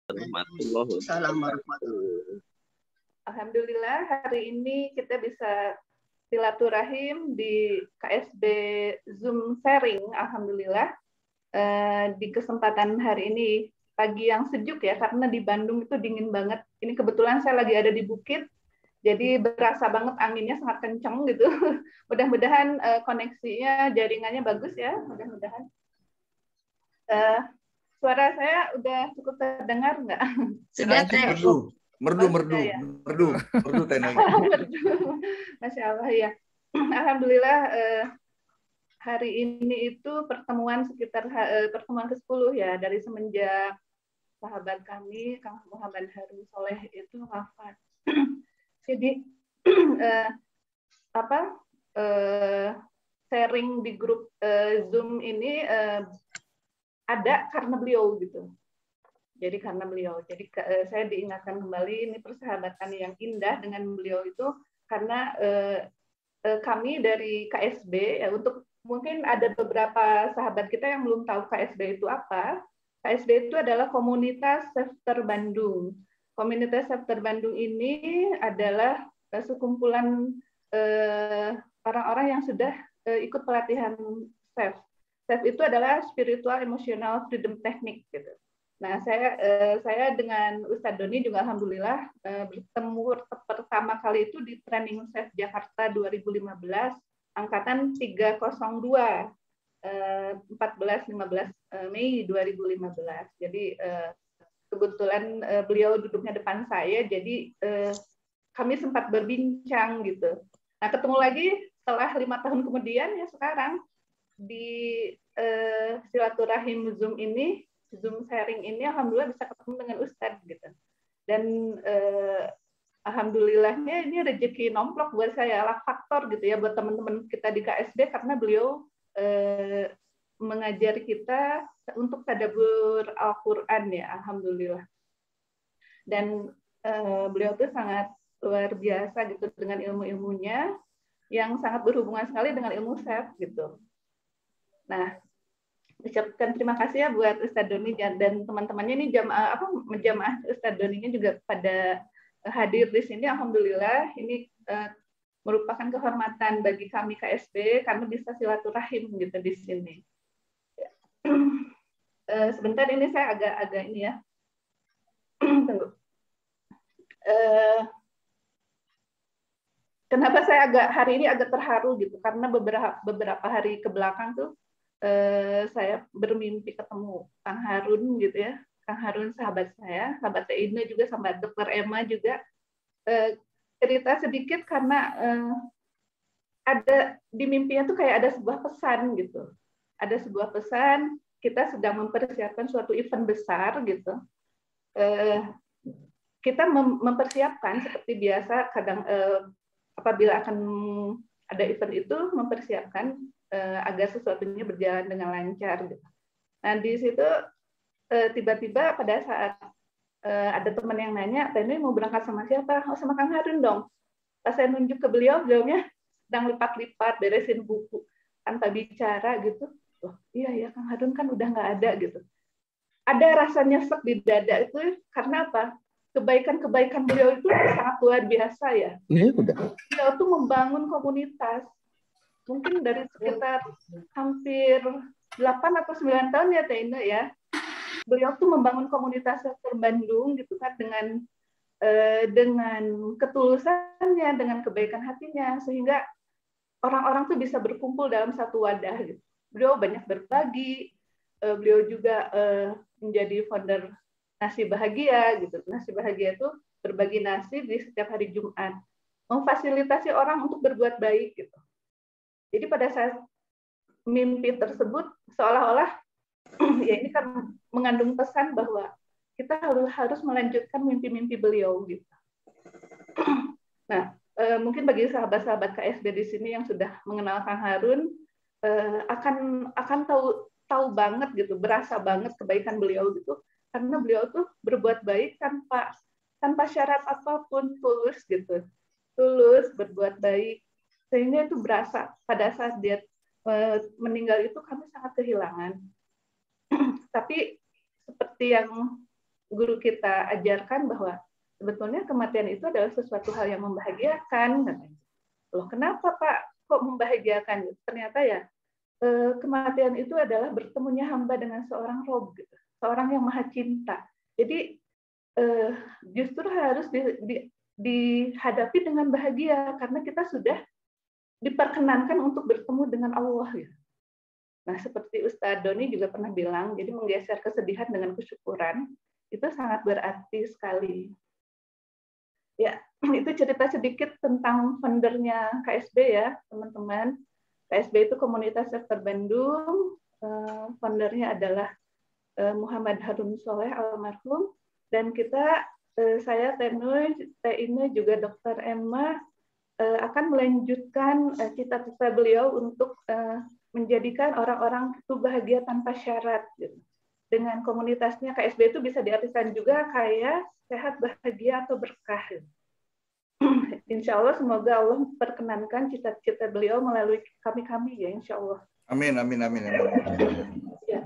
Assalamualaikum warahmatullahi. Alhamdulillah hari ini kita bisa silaturahim di KSB Zoom sharing. Alhamdulillah di kesempatan hari ini pagi yang sejuk ya, karena di Bandung itu dingin banget. Ini kebetulan saya lagi ada di bukit, jadi berasa banget anginnya sangat kencang gitu. Mudah-mudahan koneksinya, jaringannya bagus ya, mudah-mudahan. Suara saya udah cukup terdengar nggak? Sudah, merdu tenangnya. Masya Allah ya. Alhamdulillah hari ini itu pertemuan sekitar pertemuan ke-10 ya, dari semenjak sahabat kami Kang Muhammad Harun Soleh itu wafat. Jadi sharing di grup Zoom ini ada karena beliau gitu. Jadi karena beliau. Jadi saya diingatkan kembali ini persahabatan yang indah dengan beliau itu karena kami dari KSB ya, untuk mungkin ada beberapa sahabat kita yang belum tahu KSB itu apa. KSB itu adalah Komunitas Safety Bandung. Komunitas Safety Bandung ini adalah sekumpulan orang-orang yang sudah ikut pelatihan SAFE. SAFE itu adalah Spiritual Emotional Freedom Technique gitu. Nah, saya dengan Ustadz Doni juga alhamdulillah bertemu pertama kali itu di Training SAFE Jakarta 2015, angkatan 302, 14-15 Mei 2015. Jadi kebetulan beliau duduknya depan saya, jadi kami sempat berbincang gitu. Nah, ketemu lagi setelah 5 tahun kemudian ya sekarang di silaturahim Zoom ini, Zoom sharing ini, alhamdulillah bisa ketemu dengan Ustadz gitu. Dan alhamdulillahnya ini rezeki nomplok buat saya, lah faktor gitu ya buat teman-teman kita di KSB, karena beliau mengajari kita untuk tadabbur Al-Quran ya, alhamdulillah. Dan beliau tuh sangat luar biasa gitu dengan ilmu-ilmunya yang sangat berhubungan sekali dengan ilmu SAFE gitu. Nah, ucapkan terima kasih ya buat Ustadz Doni dan teman-temannya ini jamaah Ustadz Doninya juga pada hadir di sini. Alhamdulillah ini merupakan kehormatan bagi kami KSB karena bisa silaturahim gitu di sini. Sebentar ini saya agak ini ya. Tunggu. Kenapa saya hari ini agak terharu gitu? Karena beberapa hari ke belakang tuh saya bermimpi ketemu Kang Harun gitu ya. Kang Harun sahabat saya, sahabat Ina juga, sama Dr. Emma juga. Cerita sedikit karena ada di mimpinya tuh kayak ada sebuah pesan gitu. Ada sebuah pesan, kita sedang mempersiapkan suatu event besar gitu. Kita mempersiapkan seperti biasa, kadang apabila akan ada event itu mempersiapkan agar sesuatunya berjalan dengan lancar. Gitu. Nah di situ tiba-tiba pada saat ada teman yang nanya, Teni mau berangkat sama siapa? Oh, sama Kang Harun dong. Pas saya nunjuk ke beliaunya sedang lipat-lipat, beresin buku tanpa bicara gitu. Oh iya ya, Kang Harun kan udah nggak ada gitu. Ada rasa nyesek di dada itu karena apa? Kebaikan-kebaikan beliau itu sangat luar biasa ya. Beliau tuh membangun komunitas. Mungkin dari sekitar hampir 8 atau 9 tahun ya Teh Indah ya. Beliau tuh membangun komunitas Bandung gitu kan dengan ketulusannya, dengan kebaikan hatinya, sehingga orang-orang tuh bisa berkumpul dalam satu wadah gitu. Beliau banyak berbagi, beliau juga menjadi founder Nasi Bahagia gitu. Nasi Bahagia itu berbagi nasi di setiap hari Jumat, memfasilitasi orang untuk berbuat baik gitu. Jadi pada saat mimpi tersebut seolah-olah ya ini kan mengandung pesan bahwa kita harus melanjutkan mimpi-mimpi beliau gitu. Nah, mungkin bagi sahabat-sahabat KSB di sini yang sudah mengenal Kang Harun akan tahu banget gitu, berasa banget kebaikan beliau gitu, karena beliau tuh berbuat baik tanpa syarat apapun, tulus gitu, tulus berbuat baik, sehingga itu berasa pada saat dia meninggal itu kami sangat kehilangan. Tapi seperti yang guru kita ajarkan bahwa sebetulnya kematian itu adalah sesuatu hal yang membahagiakan. Loh, kenapa Pak kok membahagiakan? Ternyata ya kematian itu adalah bertemunya hamba dengan seorang Rob, gitu. Seorang yang maha cinta. Jadi justru harus dihadapi dengan bahagia karena kita sudah diperkenankan untuk bertemu dengan Allah. Gitu. Nah, seperti Ustadz Doni juga pernah bilang, jadi menggeser kesedihan dengan kesyukuran itu sangat berarti sekali. Ya, itu cerita sedikit tentang foundernya KSB ya, teman-teman. KSB itu Komunitas Sektor Bandung. Foundernya adalah Muhammad Harun Soleh almarhum. Dan kita, saya Teh Ine juga Dr. Emma akan melanjutkan cita-cita beliau untuk menjadikan orang-orang itu bahagia tanpa syarat. Gitu. Dengan komunitasnya KSB itu bisa diartikan juga kayak sehat, bahagia, atau berkah. Insya Allah semoga Allah perkenankan cita-cita beliau melalui kami ya, insya Allah. Amin, amin, amin. Ya.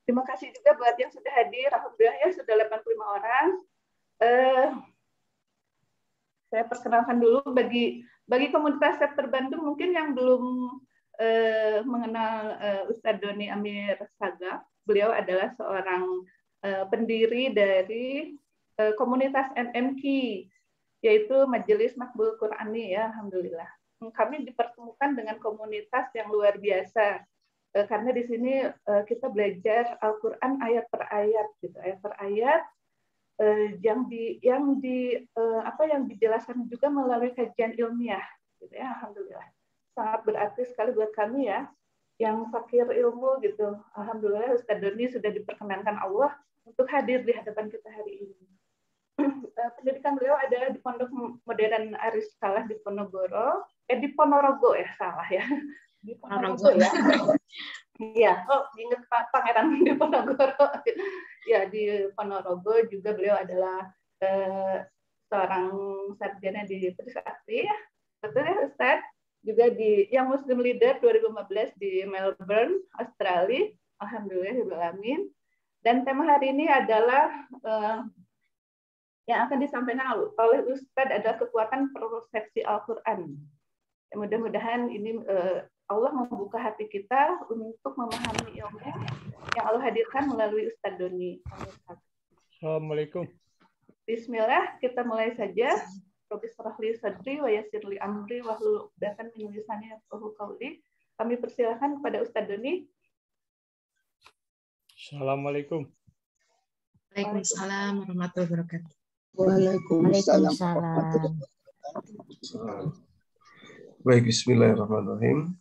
Terima kasih juga buat yang sudah hadir. Alhamdulillah ya sudah 85 orang. Saya perkenalkan dulu bagi komunitas sektor Bandung mungkin yang belum mengenal Ustadz Doni Amir Sagaf. Beliau adalah seorang pendiri dari komunitas MMQ, yaitu Majelis Makbul Qur'ani ya, alhamdulillah. Kami dipertemukan dengan komunitas yang luar biasa karena di sini kita belajar Al-Qur'an ayat per ayat gitu, ayat per ayat yang dijelaskan juga melalui kajian ilmiah gitu ya, alhamdulillah. Sangat berarti sekali buat kami ya yang fakir ilmu gitu. Alhamdulillah Ustadz Doni sudah diperkenankan Allah untuk hadir di hadapan kita hari ini. Pendidikan beliau adalah di Pondok Modern Aris Salah di Ponorogo ya, salah ya. Di Ponorogo ya. Iya, ingat Pangeran di Ponorogo. Ya, di Ponorogo juga beliau adalah seorang sarjana di Trisakti ya. Betul ya Ustaz? Juga di yang Muslim Leader 2015 di Melbourne, Australia. Alhamdulillah. Dan tema hari ini adalah yang akan disampaikan oleh Ustadz adalah kekuatan persepsi Al-Quran. Mudah-mudahan ini Allah membuka hati kita untuk memahami ilmu yang Allah hadirkan melalui Ustadz Doni. Assalamualaikum. Bismillah, kita mulai saja. Rabbi shrah li sadri wa yassir li amri wahlul 'uqdatam min lisani yafqahu qawli. Kami persilakan kepada Ustadz Doni. Assalamualaikum. Waalaikumsalam warahmatullahi wabarakatuh. Waalaikumsalam. Baik, bismillahirrahmanirrahim.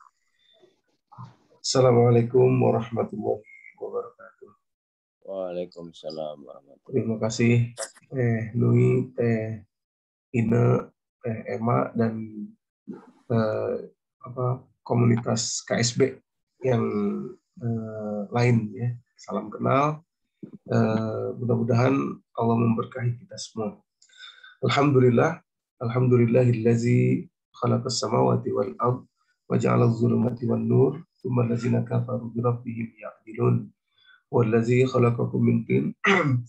Assalamualaikum warahmatullahi wabarakatuh. Waalaikumsalam warahmatullahi wabarakatuh. Terima kasih Nui, Ine, Emma dan komunitas KSB yang lain ya. Salam kenal. Mudah-mudahan Allah memberkahi kita semua. Alhamdulillahillazi khalaqas samawati wal ard wa ja'ala adh-dhulumati wan nur thumma allazina kafaru bi rabbihim ya'dilun wallazi khalaqakum min tin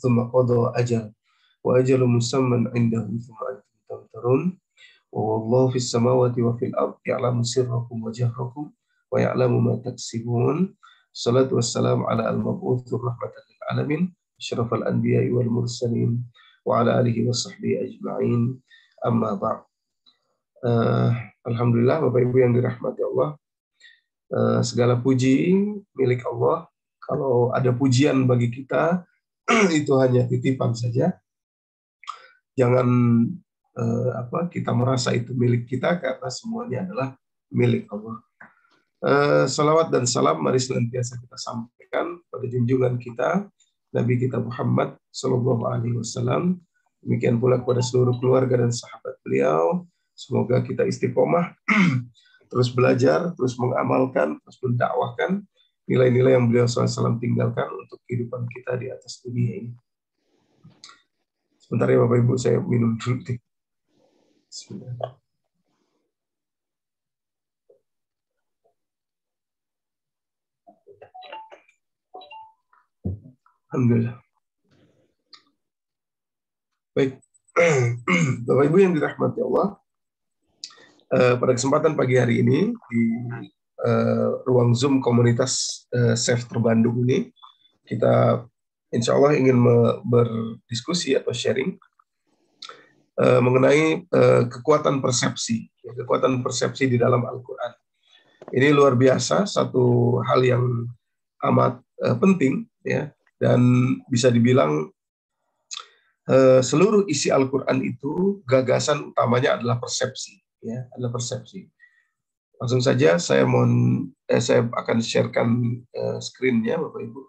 thumma qada ajal wa ajalun musamman 'indahu thumma antum tamtarun wa wallahu fis samawati wa fil ard ya'lamu sirrakum wa jahrakum wa ya'lamu ma taksibun. Salatu wassalamu ala al-mab'utsur rahmatan lil alamin asyrafal anbiya'i wal mursalin wa ala alihi wa sahbihi ajma'in. Amma ba'd. Alhamdulillah Bapak Ibu yang dirahmati Allah, segala puji milik Allah. Kalau ada pujian bagi kita itu hanya titipan saja. Jangan kita merasa itu milik kita karena semuanya adalah milik Allah. Salawat dan salam mari senantiasa kita sampaikan pada junjungan kita Nabi kita Muhammad Sallallahu Alaihi Wasallam. Demikian pula kepada seluruh keluarga dan sahabat beliau. Semoga kita istiqomah, terus belajar, terus mengamalkan, terus mendakwahkan nilai-nilai yang beliau SAW tinggalkan untuk kehidupan kita di atas dunia ini. Sebentar ya Bapak Ibu, saya minum dulu. Bismillah. Alhamdulillah. Baik, Bapak Ibu yang dirahmati Allah, pada kesempatan pagi hari ini di ruang Zoom komunitas Safe Terbandung ini, kita insya Allah ingin berdiskusi atau sharing mengenai kekuatan persepsi di dalam Al-Quran. Ini luar biasa, satu hal yang amat penting, ya, dan bisa dibilang seluruh isi Al-Quran itu gagasan utamanya adalah persepsi, ya, adalah persepsi. Langsung saja saya akan sharekan screen-nya, Bapak Ibu,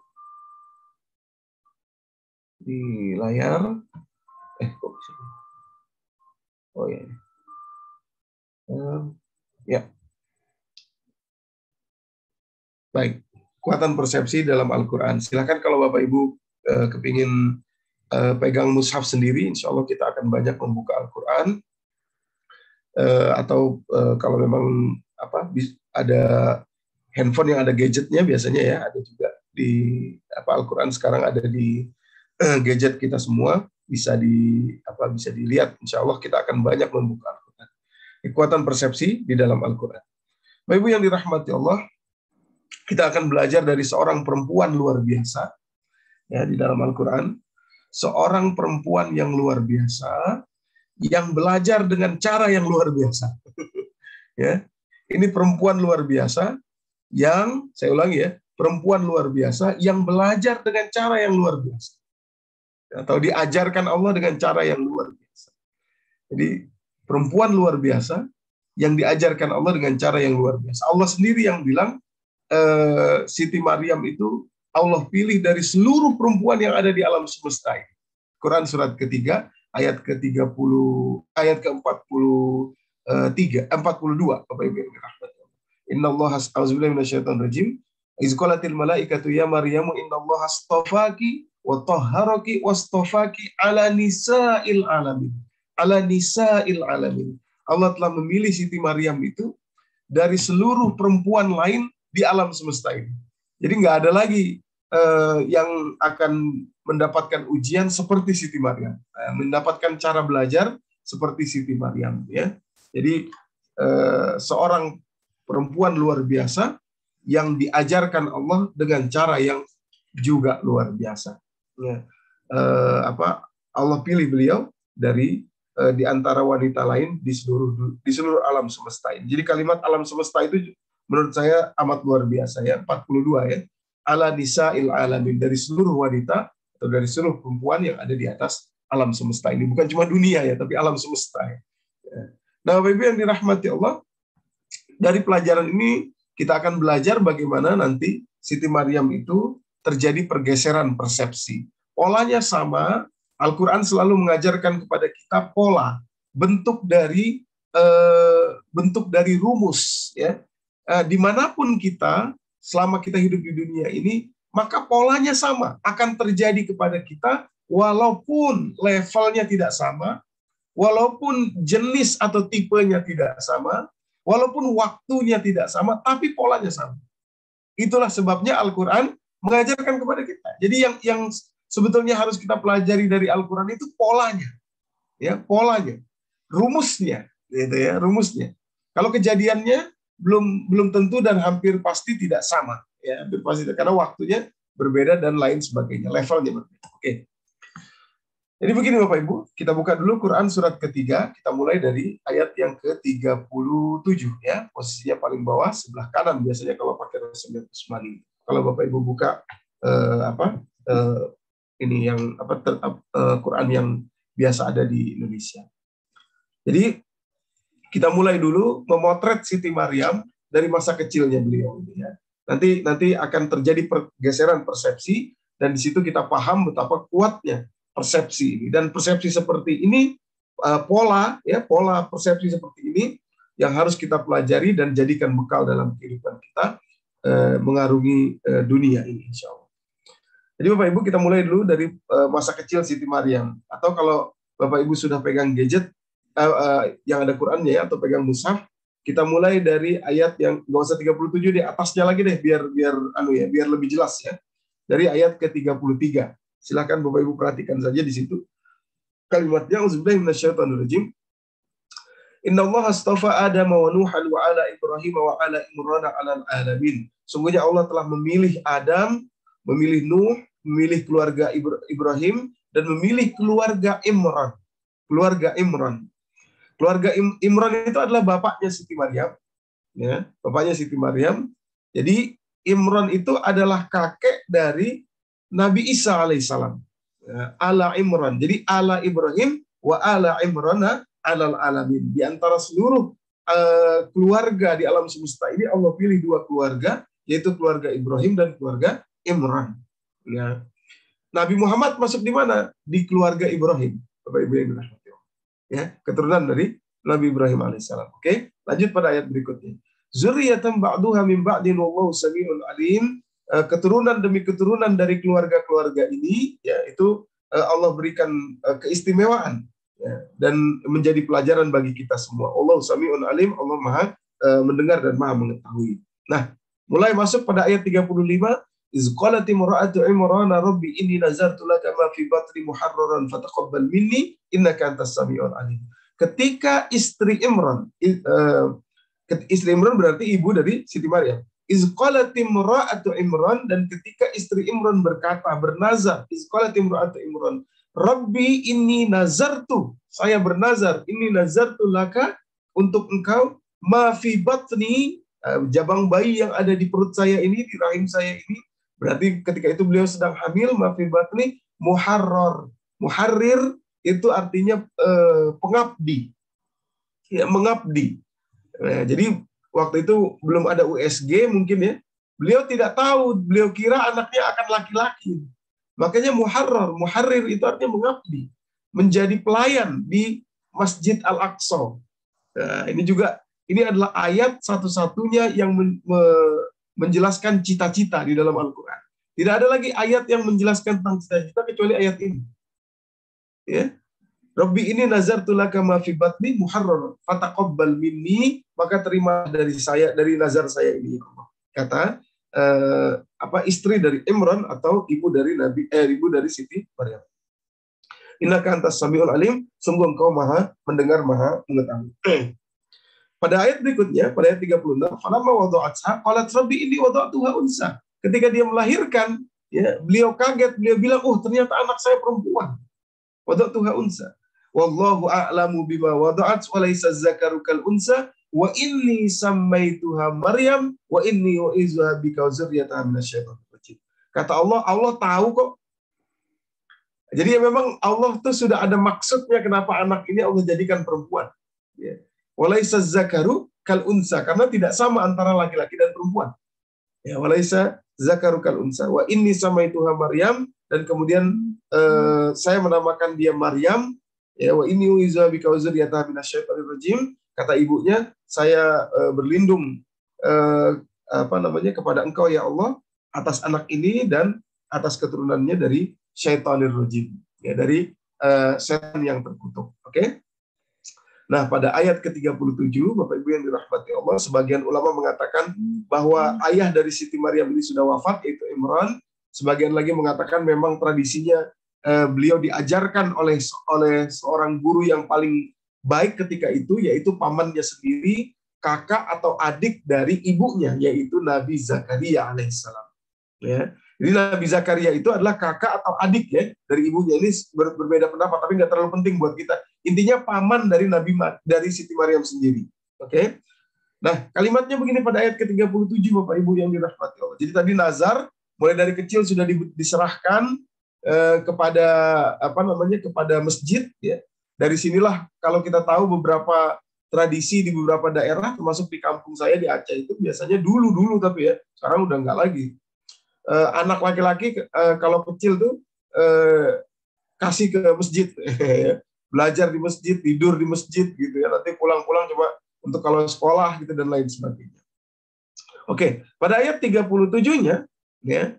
di layar. Kok bisa? Oh ya, ya. Baik, kekuatan persepsi dalam Al-Quran. Silakan kalau Bapak Ibu kepingin pegang mushaf sendiri, insya Allah kita akan banyak membuka Al-Quran. Atau kalau memang ada handphone yang ada gadgetnya, biasanya ya ada juga di Al-Quran sekarang ada di gadget kita semua, bisa dilihat. Insya Allah kita akan banyak membuka Al-Quran. Kekuatan persepsi di dalam Al-Quran. Bapak Ibu yang dirahmati Allah, kita akan belajar dari seorang perempuan luar biasa, ya, di dalam Al-Quran. Seorang perempuan yang luar biasa, yang belajar dengan cara yang luar biasa. Ya, ini perempuan luar biasa yang, saya ulangi ya, perempuan luar biasa yang belajar dengan cara yang luar biasa. Atau diajarkan Allah dengan cara yang luar biasa. Jadi perempuan luar biasa yang diajarkan Allah dengan cara yang luar biasa. Allah sendiri yang bilang, Siti Maryam itu Allah pilih dari seluruh perempuan yang ada di alam semesta ini. Quran surat ketiga, ayat ke-30, ayat ke-42, Bapak Ibu yang dirahmati Allah. Innallaha a'udzubillahi minasyaitonir rajim. Iz qalatil malaikatu ya Maryamu innallaha astafaki wa tahharaki wastafaki ala nisa'il alamin. Ala nisa'il alamin. Allah telah memilih Siti Maryam itu dari seluruh perempuan lain di alam semesta ini. Jadi nggak ada lagi yang akan mendapatkan ujian seperti Siti Maryam, mendapatkan cara belajar seperti Siti Maryam, ya. Jadi seorang perempuan luar biasa yang diajarkan Allah dengan cara yang juga luar biasa. Ya. Allah pilih beliau dari di antara wanita lain di seluruh alam semesta ini. Jadi kalimat alam semesta itu menurut saya amat luar biasa, ya. 42 ya. Ala nisa'il alamin, dari seluruh wanita atau dari seluruh perempuan yang ada di atas alam semesta ini. Bukan cuma dunia ya, tapi alam semesta ya. Nah, Bapak Ibu yang dirahmati Allah, dari pelajaran ini kita akan belajar bagaimana nanti Siti Maryam itu terjadi pergeseran persepsi. Polanya sama, Al-Quran selalu mengajarkan kepada kita pola, bentuk dari rumus, ya. Dimanapun kita, selama kita hidup di dunia ini, maka polanya sama, akan terjadi kepada kita, walaupun levelnya tidak sama, walaupun jenis atau tipenya tidak sama, walaupun waktunya tidak sama, tapi polanya sama. Itulah sebabnya Al-Quran mengajarkan kepada kita. Jadi yang sebetulnya harus kita pelajari dari Al-Quran itu polanya, ya, polanya, rumusnya, gitu ya, rumusnya. Kalau kejadiannya belum tentu dan hampir pasti tidak sama, ya, hampir pasti karena waktunya berbeda dan lain sebagainya, levelnya berbeda. Oke. Jadi begini Bapak Ibu, kita buka dulu Quran surat ketiga, kita mulai dari ayat yang ke-37 ya, posisinya paling bawah sebelah kanan biasanya kalau pakai resumnya Usmani. Kalau Bapak Ibu buka Quran yang biasa ada di Indonesia. Jadi kita mulai dulu memotret Siti Maryam dari masa kecilnya beliau. Ya. Nanti akan terjadi pergeseran persepsi dan di situ kita paham betapa kuatnya persepsi ini. Dan persepsi seperti ini, pola persepsi seperti ini yang harus kita pelajari dan jadikan bekal dalam kehidupan kita mengarungi dunia ini, insya Allah. Jadi Bapak Ibu kita mulai dulu dari masa kecil Siti Maryam. Atau kalau Bapak Ibu sudah pegang gadget, yang ada Qurannya ya, atau pegang mushaf, kita mulai dari ayat yang nggak usah 37 di atasnya lagi deh, biar lebih jelas ya. Dari ayat ke-33. Silakan Bapak Ibu perhatikan saja di situ. kalimatnya auzubillahi minasyaitonir rajim. Innallaha astafa Adam wa Nuhan wa ala Ibrahim wa ala Imran 'alal alamin. Sungguhnya Allah telah memilih Adam, memilih Nuh, memilih keluarga Ibrahim, dan memilih keluarga Imran. Keluarga Imran. Keluarga Imran itu adalah bapaknya Siti Maryam. Ya, bapaknya Siti Maryam. Jadi Imran itu adalah kakek dari Nabi Isa alaihissalam. Ya, ala Imran. Jadi ala Ibrahim wa ala Imran alal alamin. Di antara seluruh keluarga di alam semesta ini Allah pilih dua keluarga, yaitu keluarga Ibrahim dan keluarga Imran. Ya. Nabi Muhammad masuk di mana? Di keluarga Ibrahim. Bapak Ibu yang dirahmati Allah. Ya, keturunan dari Nabi Ibrahim alaihissalam. Oke, lanjut pada ayat berikutnya. Zurriyatan ba'duha min ba'din wallahu samii'un alim. Keturunan demi keturunan dari keluarga-keluarga ini, yaitu Allah berikan keistimewaan. Ya, dan menjadi pelajaran bagi kita semua. Allah Sami'un Alim, Allah Maha mendengar dan Maha mengetahui. Nah, mulai masuk pada ayat 35, iz qalat imra'atu Imran rabbi inni nazartu laka ma fi batni muharraran fataqabbal minni innaka antas sami'ul alim. Ketika istri Imran, istri Imran berarti ibu dari Siti Maryam. Iz qalat imra'atu Imran, dan ketika istri Imran berkata, bernazar, iz qalat imra'atu Imran Rabbi inni nazartu, saya bernazar, inni nazartu laka, untuk engkau, ma fi batni, jabang bayi yang ada di perut saya ini, di rahim saya ini, berarti ketika itu beliau sedang hamil, ma fi batni muharrar. Muharrir itu artinya pengabdi. Ya, mengabdi. Nah, jadi waktu itu belum ada USG mungkin ya. Beliau tidak tahu, beliau kira anaknya akan laki-laki. Makanya muharrir itu artinya mengabdi, menjadi pelayan di Masjid Al-Aqsa. Nah, ini adalah ayat satu-satunya yang menjelaskan cita-cita di dalam Al-Quran. Tidak ada lagi ayat yang menjelaskan tentang cita-cita kecuali ayat ini. Ya. Rabbi ini nazartu laka ma fi batni muharrar fataqabbal minni, maka terima dari saya, dari nazar saya ini. Kata istri dari Imran atau ibu dari Siti Maryam. Innaka antas samiul alim, sungguh engkau Maha mendengar, Maha mengetahui. Pada ayat berikutnya, pada ayat 36, falamma wada'atha qalat rabbi inni wada'tuha unsa. Ketika dia melahirkan, ya, beliau kaget, beliau bilang, ternyata anak saya perempuan. Wada'tuha unsa. Wallahu a'lamu bima wada'at wa laysa dzakaru kal unsa. Wa inni sammaituha Maryam wa inni u'izuha bika wa dzurriyyataha minasyaitonir rajim. Kata Allah tahu kok. Jadi memang Allah tuh sudah ada maksudnya kenapa anak ini Allah jadikan perempuan. Ya. Wa laysa dzakaru kal unsa, karena tidak sama antara laki-laki dan perempuan. Ya, wa laysa dzakaru kal unsa wa inni sammaituha Maryam, dan kemudian saya menamakan dia Maryam, ya, wa inni u'izuha bika wa dzurriyyataha minasyaitonir rajim. Kata ibunya, saya berlindung kepada engkau ya Allah atas anak ini dan atas keturunannya dari syaitanir rajim, ya, dari setan yang terkutuk. Oke? Nah, pada ayat ke-37, Bapak Ibu yang dirahmati Allah, sebagian ulama mengatakan bahwa ayah dari Siti Maryam ini sudah wafat, yaitu Imran. Sebagian lagi mengatakan memang tradisinya beliau diajarkan oleh seorang guru yang paling baik ketika itu, yaitu pamannya sendiri, kakak atau adik dari ibunya, yaitu Nabi Zakaria alaihissalam. Ya. Jadi Nabi Zakaria itu adalah kakak atau adik, ya, dari ibunya. Ini berbeda pendapat, tapi nggak terlalu penting buat kita. Intinya paman dari Siti Maryam sendiri. Oke? Nah, kalimatnya begini pada ayat ke-37, Bapak Ibu yang dirahmati Allah. Jadi tadi nazar mulai dari kecil sudah diserahkan kepada kepada masjid, ya. Dari sinilah kalau kita tahu beberapa tradisi di beberapa daerah, termasuk di kampung saya di Aceh itu biasanya dulu tapi ya sekarang udah nggak lagi. Anak laki-laki kalau kecil tuh kasih ke masjid, belajar di masjid, tidur di masjid gitu ya. Nanti pulang-pulang coba untuk kalau sekolah gitu dan lain sebagainya. Oke, pada ayat 37-nya, ya.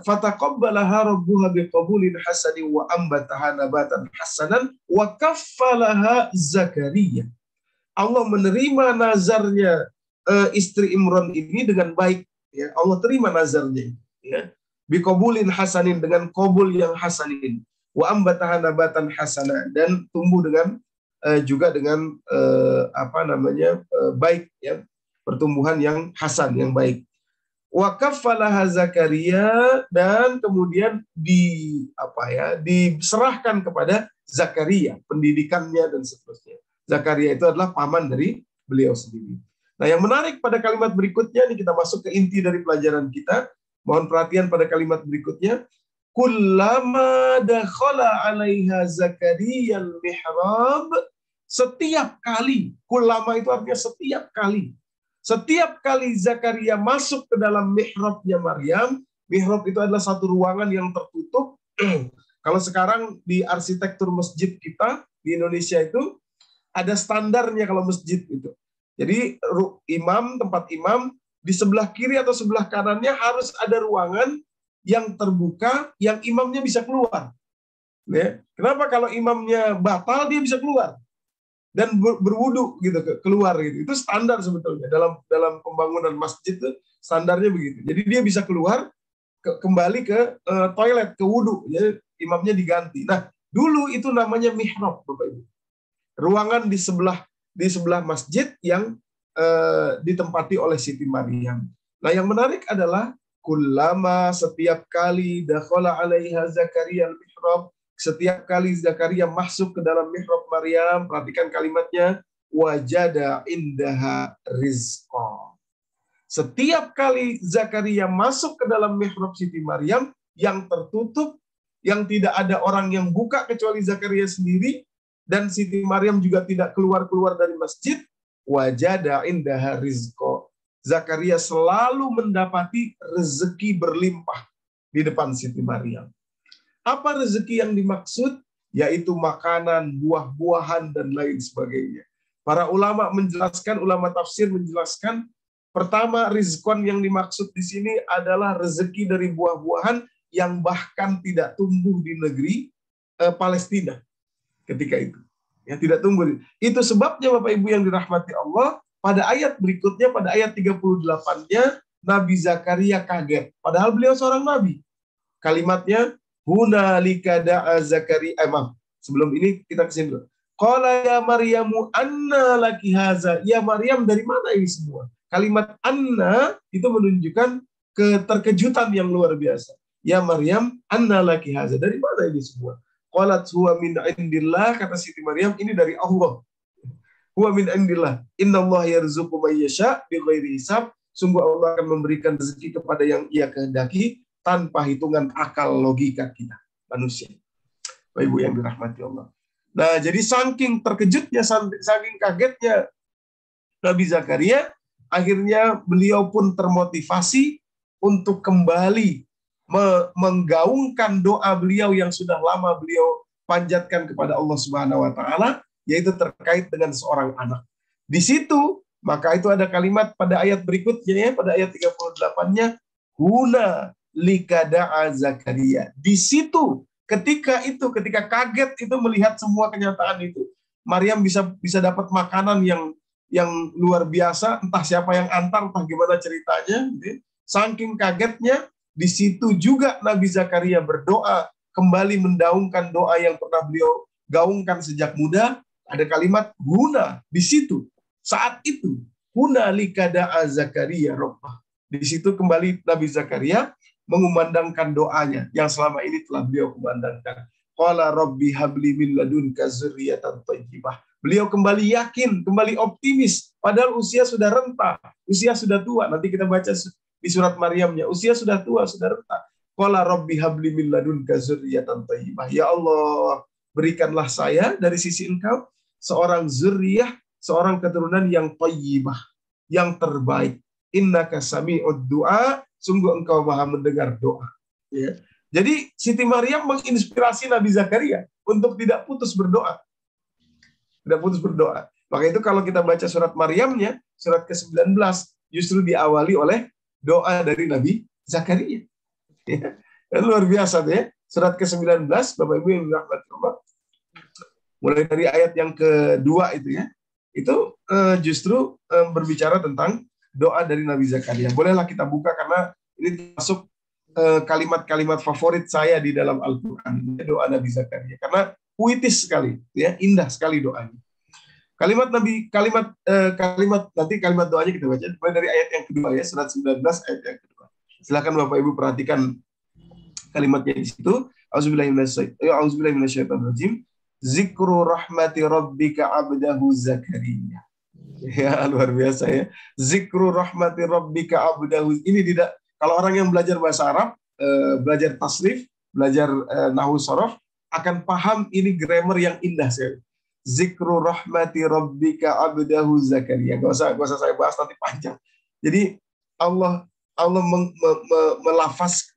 Fataqabbalaha rabbuha biqabulin hasanin wa ambataha nabatan hasanan wa kaffalaha Zakaria. Allah menerima nazarnya istri Imran ini dengan baik, ya. Allah terima nazarnya, ya. Biqabulin hasanin, dengan qabul yang hasanin. Wa ambataha nabatan hasana, dan tumbuh dengan juga dengan baik ya, pertumbuhan yang hasan, yang baik. Wa kaffalaha Zakaria, dan kemudian diserahkan kepada Zakaria pendidikannya dan seterusnya. Zakaria itu adalah paman dari beliau sendiri. Nah, yang menarik pada kalimat berikutnya, ini kita masuk ke inti dari pelajaran kita. Mohon perhatian pada kalimat berikutnya. Kullama dakhala 'alaiha Zakaria al-mihrab, setiap kali, kullama itu artinya setiap kali. Setiap kali Zakaria masuk ke dalam mihrabnya Maryam, mihrab itu adalah satu ruangan yang tertutup. Kalau sekarang di arsitektur masjid kita di Indonesia itu ada standarnya kalau masjid itu. Jadi tempat imam di sebelah kiri atau sebelah kanannya harus ada ruangan yang terbuka, yang imamnya bisa keluar. Ya. Kenapa? Kalau imamnya batal dia bisa keluar dan berwudu gitu, keluar gitu. Itu standar sebetulnya dalam pembangunan masjid itu standarnya begitu. Jadi dia bisa keluar kembali ke toilet, ke wudu, ya, imamnya diganti. Nah, dulu itu namanya mihrab, Bapak Ibu. Ruangan di sebelah masjid yang ditempati oleh Siti Maryam. Nah, yang menarik adalah kullama, setiap kali dakhala 'alaiha Zakaria al-mihrab, setiap kali Zakaria masuk ke dalam mihrab Maryam, perhatikan kalimatnya, wajada indaha rizqa. Setiap kali Zakaria masuk ke dalam mihrab Siti Maryam yang tertutup, yang tidak ada orang yang buka kecuali Zakaria sendiri, dan Siti Maryam juga tidak keluar-keluar dari masjid, wajada indaha rizqa. Zakaria selalu mendapati rezeki berlimpah di depan Siti Maryam. Apa rezeki yang dimaksud? Yaitu makanan, buah-buahan, dan lain sebagainya. Para ulama tafsir menjelaskan, pertama, rizqan yang dimaksud di sini adalah rezeki dari buah-buahan yang bahkan tidak tumbuh di negeri Palestina ketika itu. Ya, tidak tumbuh. Itu sebabnya Bapak Ibu yang dirahmati Allah, pada ayat berikutnya, pada ayat 38-nya, Nabi Zakaria kaget. Padahal beliau seorang nabi. Kalimatnya, hunalika da'a Zakaria. Sebelum ini kita kesini dulu. Qala ya Maryamu anna laki haza. Ya Maryam, dari mana ini semua? Kalimat anna itu menunjukkan keterkejutan yang luar biasa. Ya Maryam, anna laki haza. Dari mana ini semua? Qalat huwa min indillah, kata Siti Maryam, ini dari Allah. Huwa min indillah. Innallaha yarzuqu may yasha' bighairi hisab. Sungguh Allah akan memberikan rezeki kepada yang Ia kehendaki tanpa hitungan akal logika kita manusia. Bapak Ibu yang dirahmati Allah. Nah, jadi saking terkejutnya, saking kagetnya Nabi Zakaria, akhirnya beliau pun termotivasi untuk kembali menggaungkan doa beliau yang sudah lama beliau panjatkan kepada Allah Subhanahu wa taala, yaitu terkait dengan seorang anak. Di situ, maka itu ada kalimat pada ayat berikutnya, ya, pada ayat 38-nya, huna likada'a Zakaria. Di situ, ketika kaget itu melihat semua kenyataan itu, Maryam bisa dapat makanan yang luar biasa, entah siapa yang antar, entah gimana ceritanya, gitu. Saking kagetnya, di situ juga Nabi Zakaria berdoa, kembali mendaungkan doa yang pernah beliau gaungkan sejak muda. Ada kalimat huna di situ. Saat itu, huna likada'a Zakaria rabbah. Di situ kembali Nabi Zakaria mengumandangkan doanya yang selama ini telah beliau kumandangkan. Qala rabbi habli min ladunka dzurriyyatan thayyibah. Beliau kembali yakin, kembali optimis, padahal usia sudah renta, usia sudah tua. Nanti kita baca di surat Maryamnya, usia sudah tua, sudah renta. Qala rabbi habli min ladunka dzurriyyatan thayyibah. Ya Allah, berikanlah saya dari sisi Engkau seorang zuriyah, seorang keturunan yang thayyibah, yang terbaik. Innaka sami'ud du'a, sungguh Engkau Maha mendengar doa. Ya. Jadi Siti Maryam menginspirasi Nabi Zakaria untuk tidak putus berdoa. Tidak putus berdoa. Maka itu kalau kita baca surat Maryamnya, surat ke-19 justru diawali oleh doa dari Nabi Zakaria. Ya. Dan luar biasa ya. Surat ke-19, Bapak Ibu yang dirahmati Allah, mulai dari ayat yang kedua itu ya, itu justru berbicara tentang doa dari Nabi Zakaria. Bolehlah kita buka karena ini masuk kalimat-kalimat favorit saya di dalam Al-Quran, doa Nabi Zakaria, karena puitis sekali, ya, indah sekali doanya. Kalimat doanya kita baca mulai dari ayat yang kedua, ya, surat 19 ayat yang kedua. Silakan Bapak Ibu perhatikan kalimatnya di situ. Auzubillahi minasyaitonirrajim. Zikru rahmati rabbika abdahu Zakaria. Ya, luar biasa, ya. Zikru rahmati rabbika abdahu. Ini tidak, kalau orang yang belajar bahasa Arab, belajar tasrif, belajar nahwu sorof, akan paham ini grammar yang indah sekali. Zikru rahmati rabbika abdahu Zakaria. Gak usah saya bahas, nanti panjang. Jadi Allah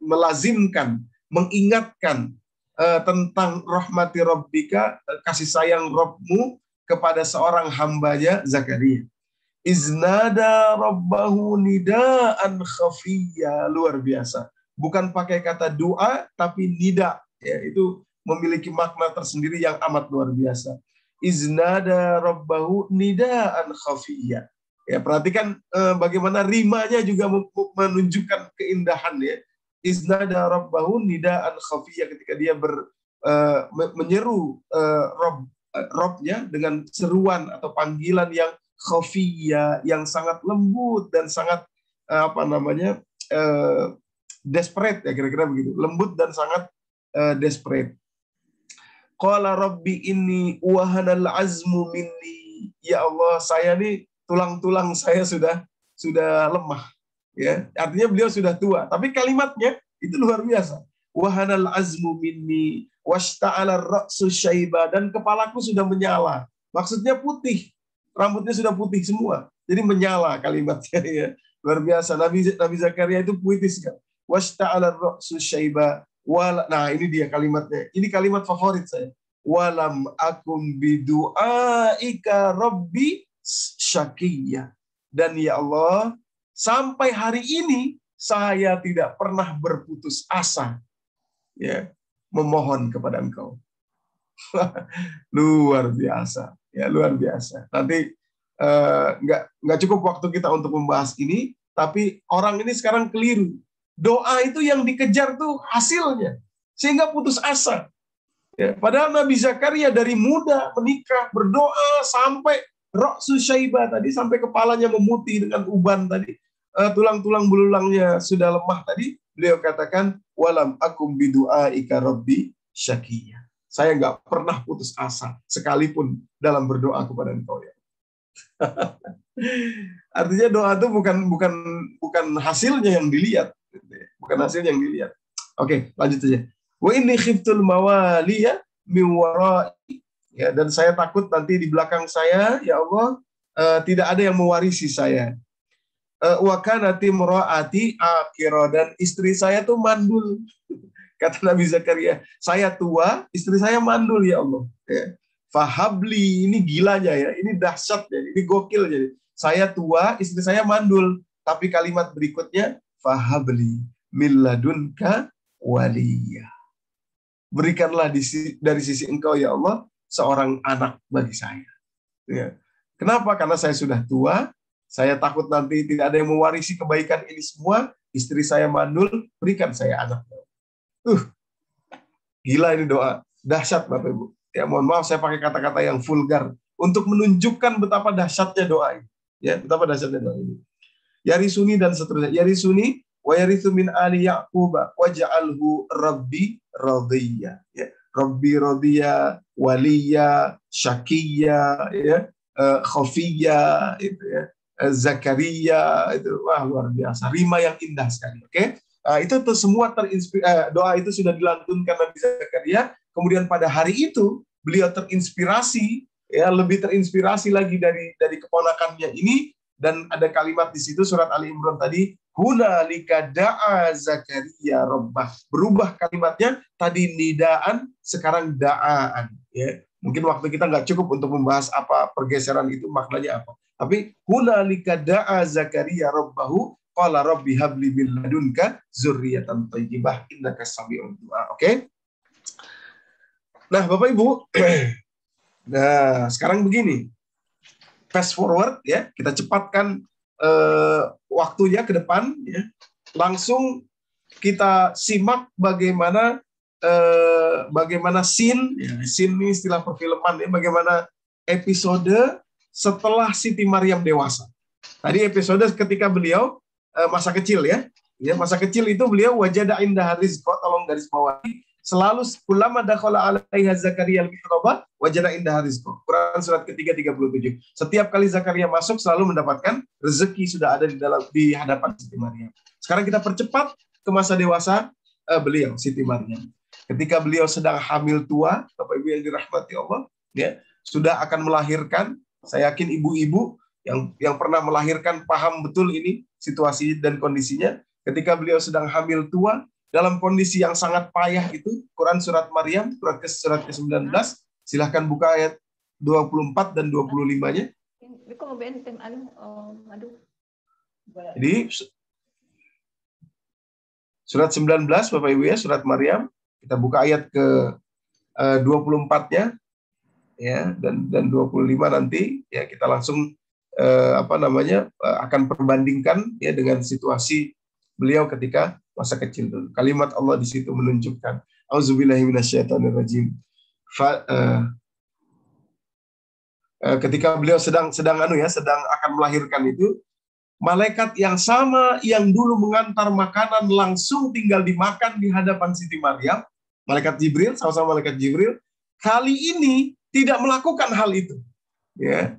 melazimkan, mengingatkan tentang rahmati rabbika, kasih sayang Rabbmu kepada seorang hambanya Zakaria. Iznada rabbahu nidaan khafiyya. Luar biasa. Bukan pakai kata doa, tapi nida. Ya, itu memiliki makna tersendiri yang amat luar biasa. Iznada rabbahu nidaan khafiyya. Ya, perhatikan bagaimana rimanya juga menunjukkan keindahan, ya. Iznada rabbahu nidaan khafiyya, ketika dia menyeru Robnya dengan seruan atau panggilan yang khafiyya, yang sangat lembut dan sangat desperate, ya, kira-kira begitu, lembut dan sangat desperate. Qala rabbi inni wahanal azmu minni. Ya Allah, saya nih tulang-tulang saya sudah lemah, ya. Artinya beliau sudah tua, tapi kalimatnya itu luar biasa. Wahanal azmu minni washta'ala ra'su syaiba, dan kepalaku sudah menyala. Maksudnya putih, rambutnya sudah putih semua. Jadi menyala kalimatnya, ya. Luar biasa. Nabi Zakaria itu puitis kan. Washta'ala ra'su syaiba. Nah, ini dia kalimatnya. Ini kalimat favorit saya. Walam akum bidu'aika rabbi syakiyya. Dan ya Allah, sampai hari ini saya tidak pernah berputus asa, ya, memohon kepada Engkau. Luar biasa, ya, luar biasa. Nanti nggak cukup waktu kita untuk membahas ini, tapi orang ini sekarang keliru. Doa itu yang dikejar tuh hasilnya, sehingga putus asa. Ya, padahal Nabi Zakaria dari muda menikah, berdoa sampai ra'su syaiba tadi, sampai kepalanya memutih dengan uban tadi, tulang-tulang belulangnya sudah lemah tadi, beliau katakan, walam akum bidu'aika rabbi syakiyya. Saya nggak pernah putus asa sekalipun dalam berdoa kepada Engkau, ya. Artinya doa itu bukan hasilnya yang dilihat, bukan hasilnya yang dilihat. Oke, lanjut saja. Wa inni khiftul mawaliya min wara'i. Ya, dan saya takut nanti di belakang saya, ya Allah, tidak ada yang mewarisi saya. Wa kanat imraati aqira, dan istri saya tuh mandul. Kata Nabi Zakaria, saya tua, istri saya mandul, ya Allah. Ya. Fahabli, ini gilanya, ya, ini dahsyat, ya, ini gokil. Jadi saya tua, istri saya mandul, tapi kalimat berikutnya, fahabli milladunka waliyya. Berikanlah dari sisi Engkau, ya Allah, seorang anak bagi saya. Ya. Kenapa? Karena saya sudah tua, saya takut nanti tidak ada yang mewarisi kebaikan ini semua, istri saya mandul, berikan saya anak. Gila ini doa, dahsyat Bapak Ibu. Ya, mohon maaf saya pakai kata-kata yang vulgar untuk menunjukkan betapa dahsyatnya doa ini. Ya, betapa dahsyatnya doa ini. Yarisuni dan seterusnya. Yarisuni wa yarithu min ali Yaquba waj'alhu rabbi radiyya. Ya, rabbi radiyya, waliyya, syakiyya, ya, khafiyya, itu ya. Zakaria, itu wah luar biasa. Rima yang indah sekali. Oke. Itu semua doa itu sudah dilantunkan Nabi Zakaria. Kemudian pada hari itu beliau terinspirasi, ya, lebih terinspirasi lagi dari keponakannya ini, dan ada kalimat di situ surat Ali Imran tadi, hunalika da'a Zakaria rabbah. Berubah kalimatnya, tadi nidaan, sekarang da'aan, ya. Mungkin waktu kita nggak cukup untuk membahas apa pergeseran itu, maknanya apa. Tapi hunalika da'a Zakaria rabbahu qala rabbi habli min ladunka dzurriyyatan thayyibah innaka sami'ud du'a. Oke. Nah, Bapak Ibu, nah sekarang begini, fast forward, ya, kita cepatkan waktunya ke depan, ya. Langsung kita simak bagaimana scene ini istilah perfilman ya, bagaimana episode setelah Siti Maryam dewasa. Tadi episode ketika beliau masa kecil ya, masa kecil itu beliau wajada indaha rizqa, tolong garis bawahi, selalu kulama dakhala alaiha Zakaria al-mihraba wajada indaha rizqa. Quran surat ketiga 37. Setiap kali Zakaria masuk selalu mendapatkan rezeki sudah ada di hadapan Siti Maryam. Sekarang kita percepat ke masa dewasa beliau Siti Maryam. Ketika beliau sedang hamil tua, Bapak Ibu yang dirahmati Allah, ya, sudah akan melahirkan. Saya yakin ibu-ibu yang pernah melahirkan paham betul ini situasi dan kondisinya. Ketika beliau sedang hamil tua, dalam kondisi yang sangat payah itu, Quran surat Maryam, surat ke-19, silahkan buka ayat 24 dan 25-nya. Jadi, surat 19, Bapak Ibu ya, surat Maryam, kita buka ayat ke 24-nya, ya, dan 25 nanti, ya kita langsung akan perbandingkan ya dengan situasi beliau ketika masa kecil dulu. Kalimat Allah di situ menunjukkan auzubillahi minasyaitonirrajim. Ketika beliau sedang akan melahirkan itu, malaikat yang sama yang dulu mengantar makanan langsung tinggal dimakan di hadapan Siti Maryam, malaikat Jibril, sama-sama malaikat Jibril, kali ini tidak melakukan hal itu. Ya.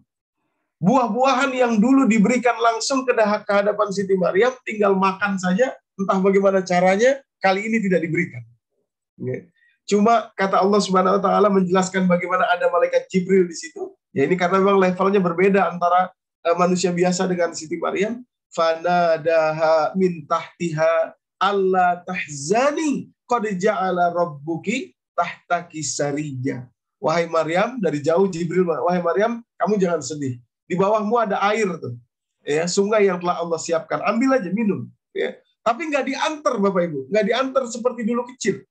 Buah-buahan yang dulu diberikan langsung ke hadapan Siti Maryam, tinggal makan saja, entah bagaimana caranya, kali ini tidak diberikan. Ya. Cuma kata Allah Subhanahu wa taala menjelaskan bagaimana ada malaikat Jibril di situ. Ya ini karena memang levelnya berbeda antara manusia biasa dengan Siti Maryam. Fanadaha min tahtiha alla tahzani qad ja'ala rabbuki tahtaki sariyya. Wahai Maryam, dari jauh Jibril, wahai Maryam, kamu jangan sedih. Di bawahmu ada air tuh, ya, sungai yang telah Allah siapkan. Ambil aja minum. Ya. Tapi nggak diantar, Bapak Ibu, nggak diantar seperti dulu kecil,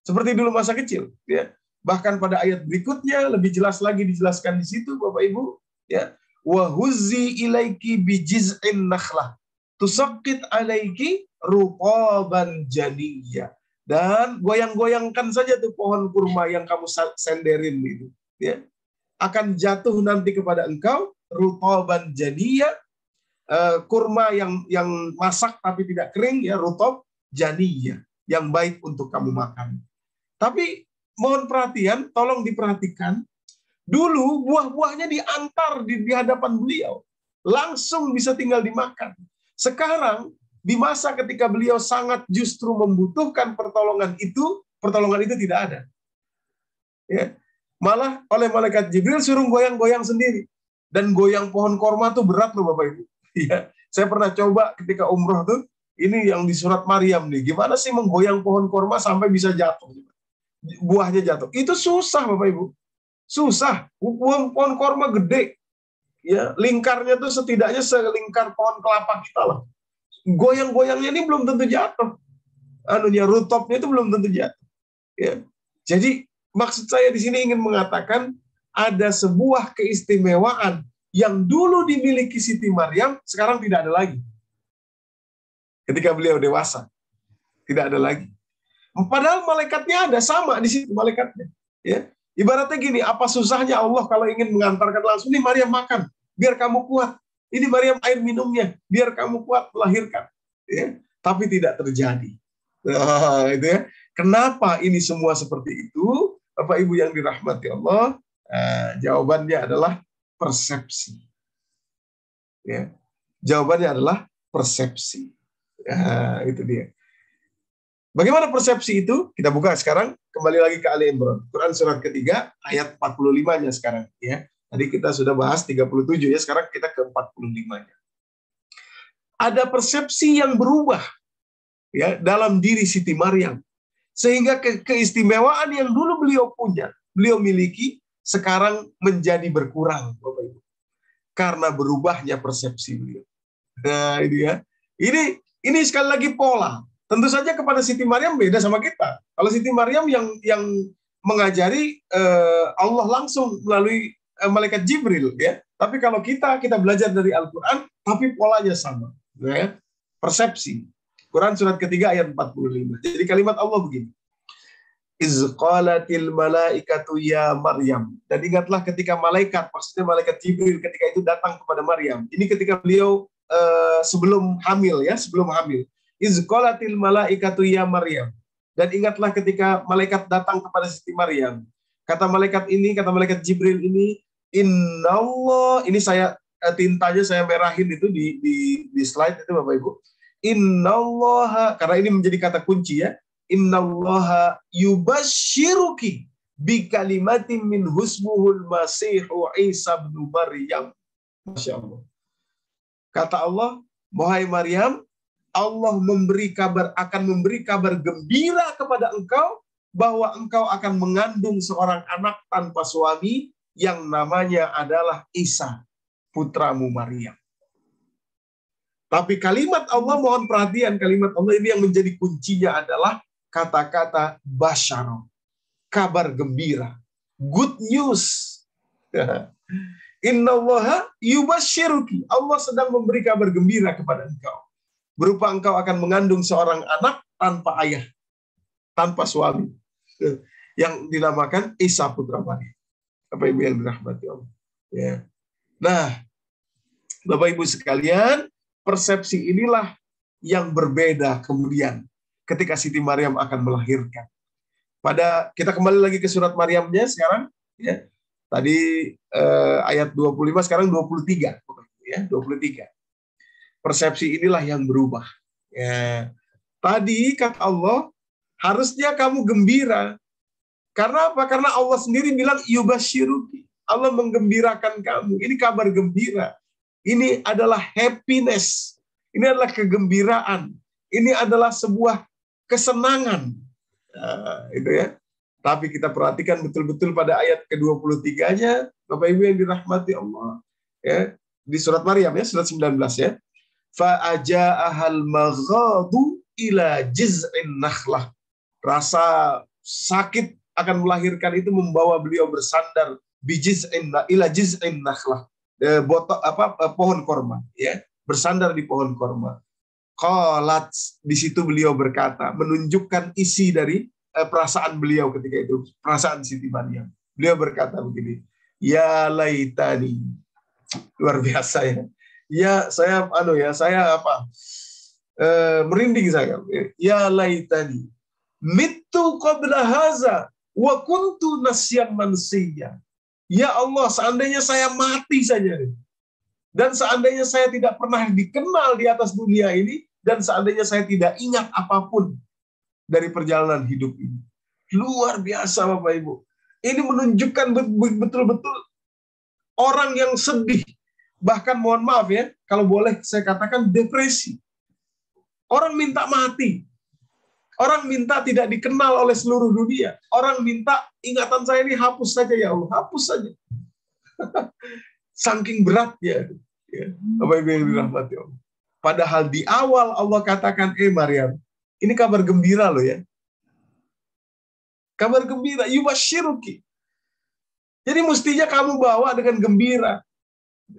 seperti dulu masa kecil. Ya. Bahkan pada ayat berikutnya lebih jelas lagi dijelaskan di situ, Bapak Ibu. Ya. Wa huzzi ilaiki bijiz'in nakhlah tusaqqit alaiki rutaban janiyya. Dan goyang-goyangkan saja tuh pohon kurma yang kamu senderin itu, ya. Akan jatuh nanti kepada engkau rutaban janiyya, kurma yang masak tapi tidak kering, ya, rutab janiyya, yang baik untuk kamu makan. Tapi mohon perhatian, tolong diperhatikan. Dulu buah-buahnya diantar di hadapan beliau, langsung bisa tinggal dimakan. Sekarang di masa ketika beliau sangat justru membutuhkan pertolongan itu tidak ada. Ya. Malah oleh malaikat Jibril suruh goyang-goyang sendiri. Dan goyang pohon korma tuh berat loh Bapak Ibu. Ya. Saya pernah coba ketika umroh tuh, ini yang di surat Maryam nih. Gimana sih menggoyang pohon korma sampai bisa jatuh? Buahnya jatuh. Itu susah Bapak Ibu. Susah. Pohon korma gede. Ya, lingkarnya tuh setidaknya selingkar pohon kelapa kita lah. Goyang-goyangnya ini belum tentu jatuh. Rutopnya itu belum tentu jatuh. Ya. Jadi maksud saya di sini ingin mengatakan ada sebuah keistimewaan yang dulu dimiliki Siti Maryam, sekarang tidak ada lagi. Ketika beliau dewasa, tidak ada lagi. Padahal malaikatnya ada, sama di situ malaikatnya. Ya. Ibaratnya gini, apa susahnya Allah kalau ingin mengantarkan langsung, nih Maryam makan, biar kamu kuat. Ini Maryam air minumnya, biar kamu kuat melahirkan. Ya. Tapi tidak terjadi. Nah, itu ya. Kenapa ini semua seperti itu? Bapak Ibu yang dirahmati Allah, jawabannya adalah persepsi. Ya. Jawabannya adalah persepsi. Ya, itu dia. Bagaimana persepsi itu? Kita buka sekarang, kembali lagi ke Ali Imran. Quran surat ketiga, ayat 45-nya sekarang. Ya. Tadi kita sudah bahas 37, ya. Sekarang kita ke 45-nya. Ada persepsi yang berubah, ya, dalam diri Siti Maryam. Sehingga keistimewaan yang dulu beliau punya, beliau miliki, sekarang menjadi berkurang, Bapak Ibu. Karena berubahnya persepsi beliau. Nah, ini ya. Ini sekali lagi pola. Tentu saja kepada Siti Maryam beda sama kita. Kalau Siti Maryam yang mengajari Allah langsung melalui malaikat Jibril, ya. Tapi kalau kita belajar dari Al-Quran, tapi polanya sama, ya. Persepsi. Quran surat ketiga ayat 45. Jadi kalimat Allah begini. Iz qalatil malaikatu ya Maryam. Dan ingatlah ketika malaikat, maksudnya malaikat Jibril ketika itu datang kepada Maryam. Ini ketika beliau sebelum hamil ya, sebelum hamil. Iz qalatil malaikatu ya Maryam. Dan ingatlah ketika malaikat datang kepada Siti Maryam. Kata malaikat Jibril ini, Innallah, ini saya tintanya saya merahin itu di slide itu Bapak Ibu. Innallaha, karena ini menjadi kata kunci ya. Innallaha yubashshiruki bi kalimatin min husmuhul masihu Isa bin Maryam. Masya Allah. Kata Allah, wahai Maryam, Allah akan memberi kabar gembira kepada engkau bahwa engkau akan mengandung seorang anak tanpa suami yang namanya adalah Isa, putramu Maryam. Tapi kalimat Allah, mohon perhatian, kalimat Allah ini yang menjadi kuncinya adalah kata-kata basyara, kabar gembira, good news. Innallaha yubashshiruki, Allah sedang memberi kabar gembira kepada engkau. Berupa engkau akan mengandung seorang anak tanpa ayah, tanpa suami, yang dinamakan Isa putra Maryam. Bapak Ibu yang dirahmati Allah. Ya. Nah, Bapak Ibu sekalian, persepsi inilah yang berbeda kemudian ketika Siti Maryam akan melahirkan. Kita kembali lagi ke surat Maryamnya sekarang, ya. Tadi ayat 25, sekarang 23, ya, 23. Persepsi inilah yang berubah. Ya. Tadi kata Allah, harusnya kamu gembira. Karena apa? Karena Allah sendiri bilang yubashshiruki. Allah menggembirakan kamu. Ini kabar gembira. Ini adalah happiness. Ini adalah kegembiraan. Ini adalah sebuah kesenangan. Nah, itu ya. Tapi kita perhatikan betul-betul pada ayat ke-23-nya, Bapak Ibu yang dirahmati Allah. Ya, di surat Maryam ya, surat 19 ya. Fa'aja'ahal maghadu ila jiz'in nakhlah. Rasa sakit akan melahirkan itu membawa beliau bersandar ila jiz'in nakhlah. Pohon korma, ya, bersandar di pohon korma. Qalat, di situ beliau berkata, menunjukkan isi dari perasaan beliau ketika itu, perasaan Siti Maryam. Beliau berkata begini, ya laitani, luar biasa ya. Ya saya merinding saya. Ya laitani, mitu qabla haza wa kuntu nasyan mansiyya. Ya Allah, seandainya saya mati saja. Dan seandainya saya tidak pernah dikenal di atas dunia ini, dan seandainya saya tidak ingat apapun dari perjalanan hidup ini. Luar biasa Bapak Ibu. Ini menunjukkan betul-betul orang yang sedih. Bahkan mohon maaf ya, kalau boleh saya katakan depresi. Orang minta mati. Orang minta tidak dikenal oleh seluruh dunia. Orang minta ingatan saya ini hapus saja ya Allah, hapus saja. Saking beratnya. Ya. Bapak Ibu yang dirahmati Allah. Padahal di awal Allah katakan, Maryam, ini kabar gembira loh ya. Kabar gembira, yubashshiruki. Jadi mestinya kamu bawa dengan gembira.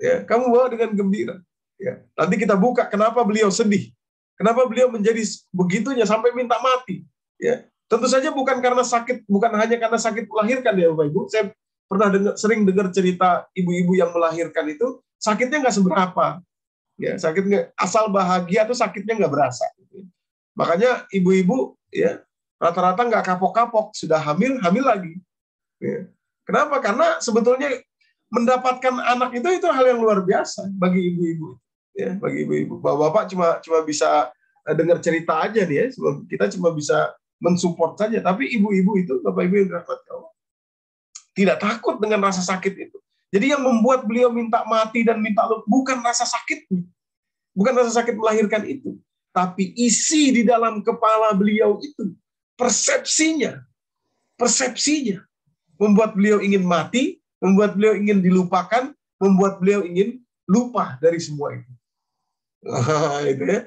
Ya, kamu bawa dengan gembira. Ya. Nanti kita buka kenapa beliau sedih. Kenapa beliau menjadi begitunya sampai minta mati? Ya, tentu saja bukan karena sakit, bukan hanya karena sakit melahirkan ya Bapak Ibu. Saya pernah sering dengar cerita ibu-ibu yang melahirkan itu sakitnya nggak seberapa. Ya, sakitnya asal bahagia tuh sakitnya nggak berasa. Makanya ibu-ibu ya rata-rata nggak kapok-kapok, sudah hamil lagi. Ya. Kenapa? Karena sebetulnya mendapatkan anak itu hal yang luar biasa bagi ibu-ibu. Ya, bagi ibu-ibu. Bapak-bapak cuma bisa dengar cerita aja nih ya. Kita cuma bisa mensupport saja. Tapi ibu-ibu itu, Bapak-ibu yang dirahmati Allah, tidak takut dengan rasa sakit itu. Jadi yang membuat beliau minta mati dan minta bukan rasa sakitnya. Bukan rasa sakit melahirkan itu. Tapi isi di dalam kepala beliau itu. Persepsinya. Membuat beliau ingin mati, membuat beliau ingin dilupakan, membuat beliau ingin lupa dari semua itu. Itu ya.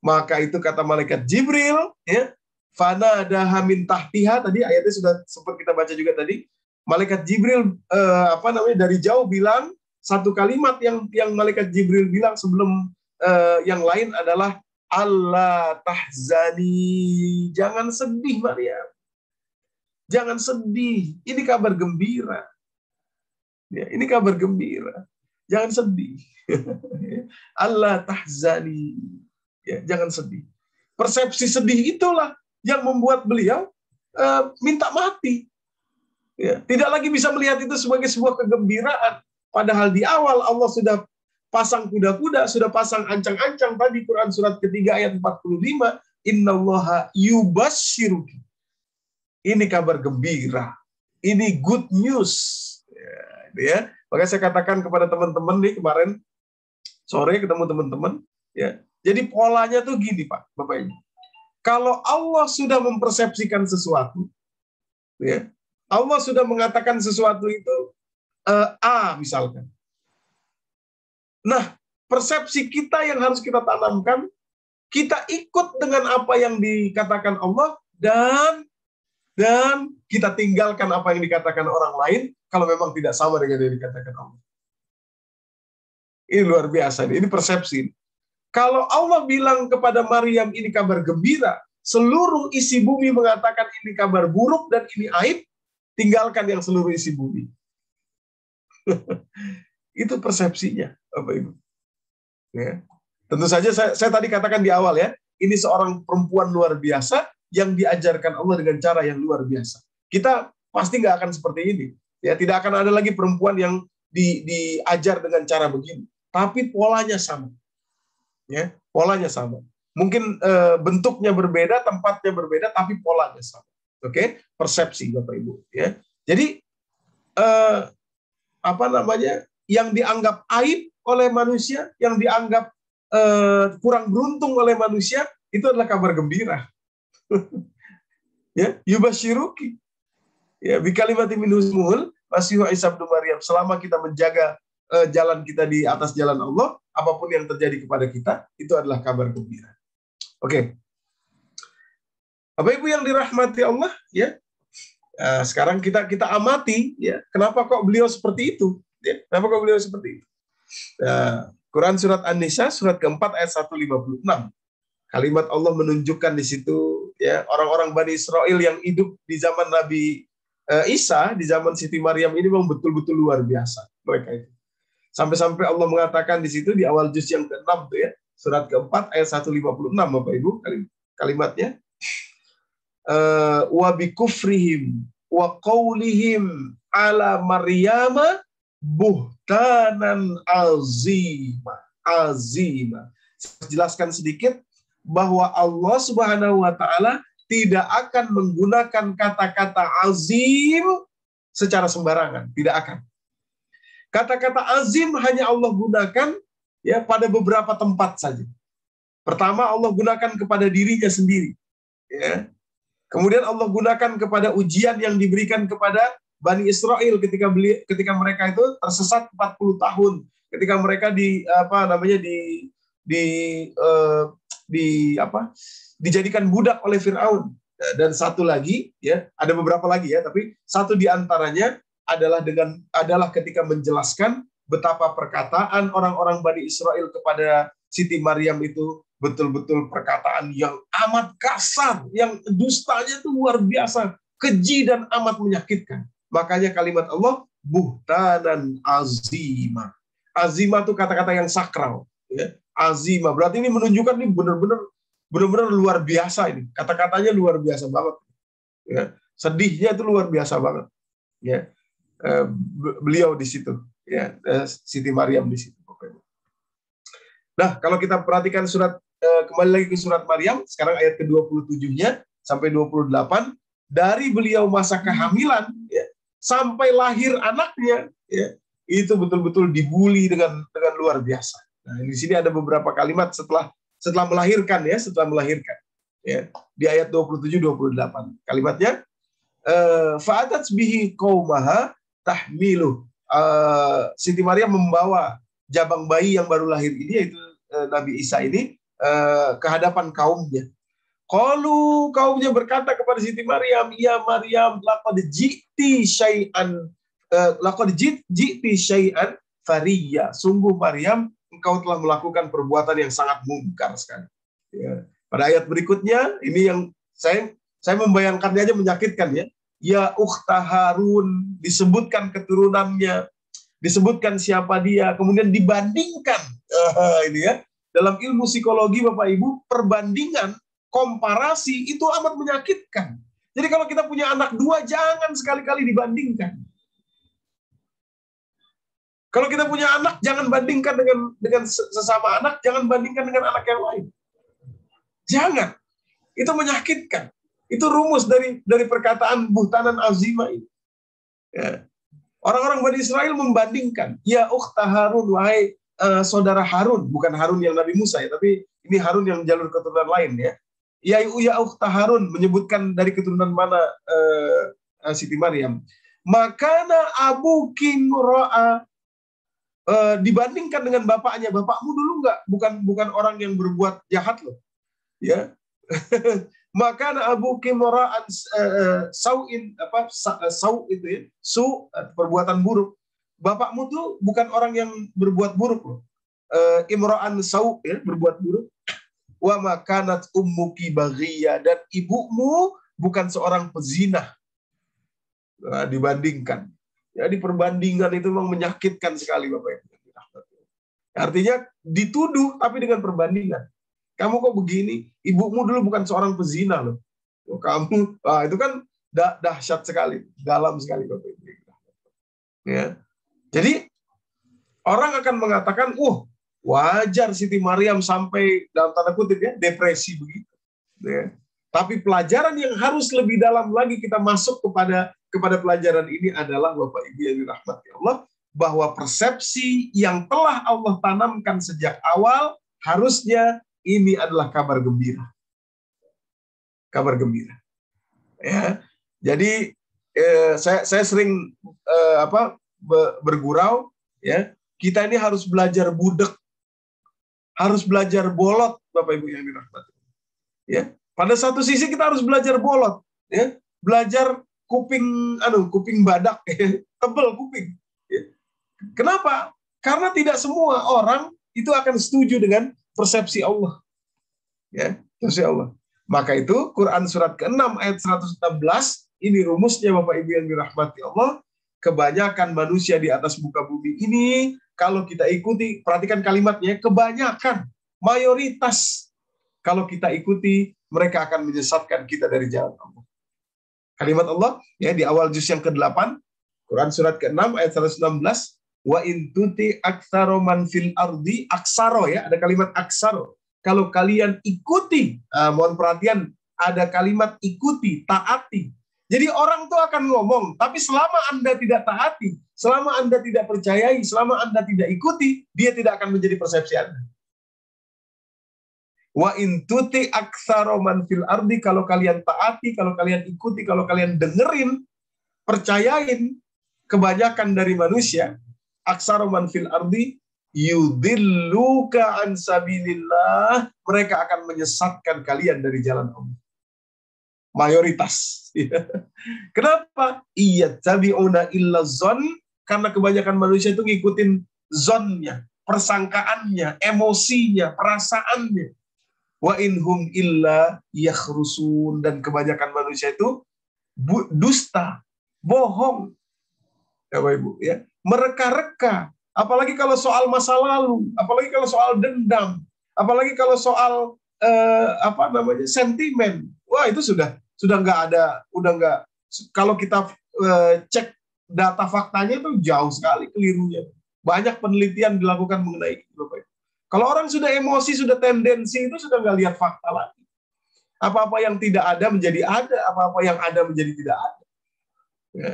Maka itu kata malaikat Jibril, ya, fanadaha min tahtiha, tadi ayatnya sudah sempat kita baca juga tadi. Malaikat Jibril dari jauh bilang satu kalimat yang malaikat Jibril bilang sebelum yang lain adalah Allah tahzani. Jangan sedih Maryam. Jangan sedih. Ini kabar gembira. Ya, ini kabar gembira. Jangan sedih. Allah tahzani. Ya, jangan sedih. Persepsi sedih itulah yang membuat beliau minta mati. Ya, tidak lagi bisa melihat itu sebagai sebuah kegembiraan. Padahal di awal Allah sudah pasang kuda-kuda, sudah pasang ancang-ancang. Tadi Quran surat ketiga ayat 45, innallaha yubasyiruki. Ini kabar gembira. Ini good news. Ya. Makanya saya katakan kepada teman-teman nih kemarin sore ketemu teman-teman. Ya. Jadi polanya tuh gini Pak, Bapak Ibu. Kalau Allah sudah mempersepsikan sesuatu, ya, Allah sudah mengatakan sesuatu itu A misalkan. Nah, persepsi kita yang harus kita tanamkan, kita ikut dengan apa yang dikatakan Allah dan kita tinggalkan apa yang dikatakan orang lain kalau memang tidak sama dengan yang dikatakan Allah. Ini luar biasa, ini persepsi. Kalau Allah bilang kepada Maryam ini kabar gembira, seluruh isi bumi mengatakan ini kabar buruk dan ini aib, tinggalkan yang seluruh isi bumi. Itu persepsinya, Bapak Ibu. Ya. Tentu saja saya tadi katakan di awal ya, ini seorang perempuan luar biasa yang diajarkan Allah dengan cara yang luar biasa. Kita pasti nggak akan seperti ini. Ya, tidak akan ada lagi perempuan yang diajar dengan cara begini. Tapi polanya sama. Ya, polanya sama. Mungkin bentuknya berbeda, tempatnya berbeda, tapi polanya sama. Oke, persepsi Bapak Ibu. Ya, jadi yang dianggap aib oleh manusia, yang dianggap kurang beruntung oleh manusia, itu adalah kabar gembira. Ya, yubasyiruki. Ya, bi kalimatin min husmuhul Masihu Isa bin Maryam. Selama kita menjaga jalan kita di atas jalan Allah, apapun yang terjadi kepada kita, itu adalah kabar gembira. Oke. Bapak Ibu yang dirahmati Allah, ya. Sekarang kita amati, ya. Kenapa kok beliau seperti itu? Ya, kenapa kok beliau seperti itu? Quran surat An-Nisa surat keempat ayat 156. Kalimat Allah menunjukkan di situ ya orang-orang Bani Israel yang hidup di zaman Nabi Isa, di zaman Siti Maryam ini memang betul-betul luar biasa mereka itu. Sampai-sampai Allah mengatakan di situ di awal juz yang ke-6 tuh ya, surat keempat ayat 156 Bapak Ibu kalimatnya. Wa bikufrihim wa qaulihim ala Maryama buhtanan azima. Saya jelaskan sedikit bahwa Allah Subhanahu wa taala tidak akan menggunakan kata-kata azim secara sembarangan, tidak akan. Kata-kata azim hanya Allah gunakan ya pada beberapa tempat saja. Pertama Allah gunakan kepada dirinya sendiri, ya. Kemudian Allah gunakan kepada ujian yang diberikan kepada Bani Israel ketika mereka itu tersesat 40 tahun, ketika mereka dijadikan budak oleh Firaun. Dan satu lagi ya, ada beberapa lagi ya, tapi satu di antaranya adalah ketika menjelaskan betapa perkataan orang-orang Bani Israel kepada Siti Maryam itu betul-betul perkataan yang amat kasar, yang dustanya itu luar biasa, keji dan amat menyakitkan. Makanya kalimat Allah buhtanan azima. Azima itu kata-kata yang sakral, ya. Azima berarti ini menunjukkan ini benar-benar luar biasa ini. Kata-katanya luar biasa banget. Ya. Sedihnya itu luar biasa banget. Ya. Beliau di situ, ya, Siti Maryam di situ. Nah, kalau kita perhatikan kembali lagi ke surat Maryam, sekarang ayat ke-27-nya sampai 28, dari beliau masa kehamilan ya, sampai lahir anaknya, ya, itu betul-betul dibully dengan luar biasa. Nah, di sini ada beberapa kalimat setelah melahirkan ya, ya, di ayat 27-28. Kalimatnya fa'atat bihi qaumaha tahmiluh. Siti Maryam membawa jabang bayi yang baru lahir ini, yaitu Nabi Isa ini, ke hadapan kaumnya. Qalu, kaumnya berkata kepada Siti Maryam, ya Maryam, laqad ji'ti syai'an fariya. Sungguh Maryam, engkau telah melakukan perbuatan yang sangat mungkar sekali. Ya. Pada ayat berikutnya, ini yang saya membayangkannya aja menyakitkan ya. Ya ukhta Harun, disebutkan keturunannya, disebutkan siapa dia, kemudian dibandingkan. Ini ya, dalam ilmu psikologi Bapak Ibu, perbandingan, komparasi itu amat menyakitkan. Jadi kalau kita punya anak dua, jangan sekali-kali dibandingkan. Kalau kita punya anak, jangan bandingkan dengan sesama anak, jangan bandingkan dengan anak yang lain. Jangan. Itu menyakitkan. Itu rumus dari perkataan buhtanan azimah ini. Ya. Orang-orang Bani Israel membandingkan, ya ukhta Harun, wahai saudara Harun, bukan Harun yang Nabi Musa ya, tapi ini Harun yang jalur keturunan lain ya. Ya ukhta Harun, menyebutkan dari keturunan mana Siti Maryam. Makana Abu King Ro'a, dibandingkan dengan bapaknya, bapakmu dulu bukan orang yang berbuat jahat loh. Ya. Maka Abu Kimra'an sau'in sau itu ya, perbuatan buruk. Bapakmu tuh bukan orang yang berbuat buruk loh. Imra'an sau ya, berbuat buruk. Wa makanat ummuki baghiyya, dan ibumu bukan seorang pezina. Nah, dibandingkan. Jadi perbandingan itu memang menyakitkan sekali Bapak Ibu. Artinya dituduh tapi dengan perbandingan. Kamu kok begini? Ibumu dulu bukan seorang pezina loh. Kamu, itu kan dahsyat sekali, dalam sekali Bapak Ibu. Ya. Jadi orang akan mengatakan, wajar Siti Maryam sampai dalam tanda kutip ya depresi begitu. Ya. Tapi pelajaran yang harus lebih dalam lagi kita masuk kepada pelajaran ini adalah Bapak Ibu yang dirahmati Allah, bahwa persepsi yang telah Allah tanamkan sejak awal harusnya ini adalah kabar gembira. Kabar gembira. Ya. Jadi saya sering bergurau ya, kita ini harus belajar budek. Harus belajar bolot Bapak Ibu yang dirahmati. Ya. Pada satu sisi kita harus belajar bolot, ya. Belajar kuping badak, ya. Tebel kuping. Ya. Kenapa? Karena tidak semua orang itu akan setuju dengan persepsi Allah. Ya, persepsi Allah. Maka itu Quran surat ke-6 ayat 116, ini rumusnya Bapak Ibu yang dirahmati Allah. Kebanyakan manusia di atas muka bumi ini, kalau kita ikuti, perhatikan kalimatnya, kebanyakan, mayoritas, kalau kita ikuti, mereka akan menyesatkan kita dari jalan Allah. Kalimat Allah, ya, di awal juz yang ke-8, Quran surat ke-6 ayat 116, wa in tuti aktsaro man fil ardi, aksaro ya, ada kalimat aksaro. Kalau kalian ikuti, mohon perhatian, ada kalimat ikuti, taati. Jadi orang tuh akan ngomong, tapi selama Anda tidak taati, selama Anda tidak percayai, selama Anda tidak ikuti, dia tidak akan menjadi persepsi Anda. Wa in tuti aktsaro man fil ardi, kalau kalian taati, kalau kalian ikuti, kalau kalian dengerin, percayain, kebanyakan dari manusia, aktsaro man fil ardi yudilluka an sabilillah, mereka akan menyesatkan kalian dari jalan Allah. Mayoritas. Kenapa? Iyattabi'una illa zon, karena kebanyakan manusia itu ngikutin zonnya, persangkaannya, emosinya, perasaannya. Wa inhum illa yakhrusun, dan kebanyakan manusia itu dusta, bohong. Ya Bapak Ibu, ya. Mereka-reka. Apalagi kalau soal masa lalu, apalagi kalau soal dendam, apalagi kalau soal sentimen. Wah, itu sudah nggak ada, udah nggak. Kalau kita cek data faktanya itu jauh sekali kelirunya. Banyak penelitian dilakukan mengenai itu, Bapak Ibu. Kalau orang sudah emosi, sudah tendensi, itu sudah nggak lihat fakta lagi. Apa-apa yang tidak ada menjadi ada, apa-apa yang ada menjadi tidak ada. Ya.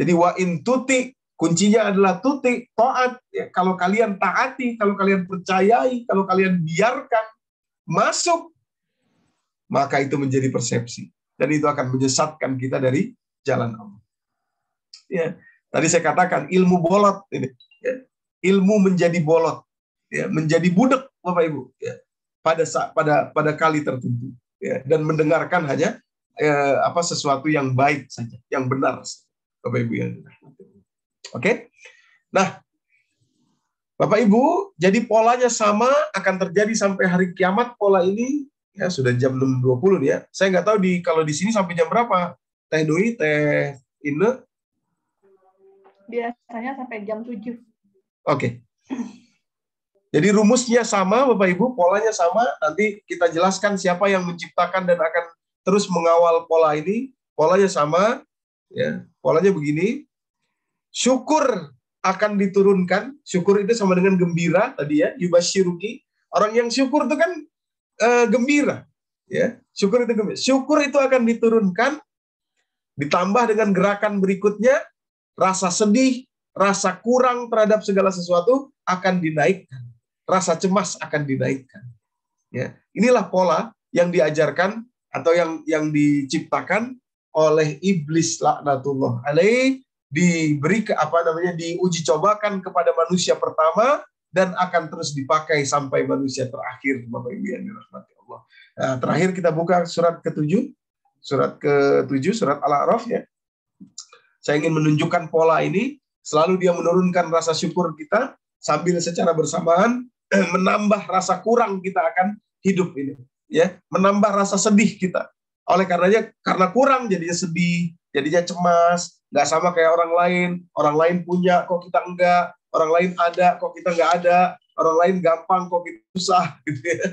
Jadi wa in tuti, kuncinya adalah tuti, taat. Ya, kalau kalian taati, kalau kalian percayai, kalau kalian biarkan masuk, maka itu menjadi persepsi. Dan itu akan menyesatkan kita dari jalan Allah. Ya, tadi saya katakan ilmu bolot ini. Ya, ilmu menjadi bolot, ya, menjadi budak Bapak Ibu. Ya, pada kali tertentu. Ya, dan mendengarkan hanya sesuatu yang baik saja, yang benar, Bapak Ibu yang Oke. Nah, Bapak Ibu, jadi polanya sama akan terjadi sampai hari kiamat. Pola ini Ya, sudah jam 6.20 nih ya. Saya nggak tahu kalau di sini sampai jam berapa. Teh Doi, Teh Ine? Biasanya sampai jam 7. Oke. Jadi rumusnya sama, Bapak Ibu, polanya sama. Nanti kita jelaskan siapa yang menciptakan dan akan terus mengawal pola ini. Polanya sama, ya. Polanya begini. Syukur akan diturunkan. Syukur itu sama dengan gembira tadi ya. Yubasyiruki. Orang yang syukur itu kan gembira, ya. Syukur itu gembira. Syukur itu akan diturunkan, ditambah dengan gerakan berikutnya, rasa sedih, rasa kurang terhadap segala sesuatu akan dinaikkan, rasa cemas akan dinaikkan. Ya, inilah pola yang diajarkan atau yang diciptakan oleh iblis laknatullah alaih, diuji cobakan kepada manusia pertama, dan akan terus dipakai sampai manusia terakhir, Bapak Ibu yang dirahmati Allah. Nah, terakhir kita buka surat ke-7, surat Al-A'raf ya. Saya ingin menunjukkan pola ini, selalu dia menurunkan rasa syukur kita, sambil secara bersamaan menambah rasa kurang kita akan hidup ini, ya, menambah rasa sedih kita. Oleh karenanya, karena kurang jadinya sedih, jadinya cemas, nggak sama kayak orang lain punya kok kita enggak. Orang lain ada, kok kita nggak ada. Orang lain gampang, kok kita susah. Gitu ya.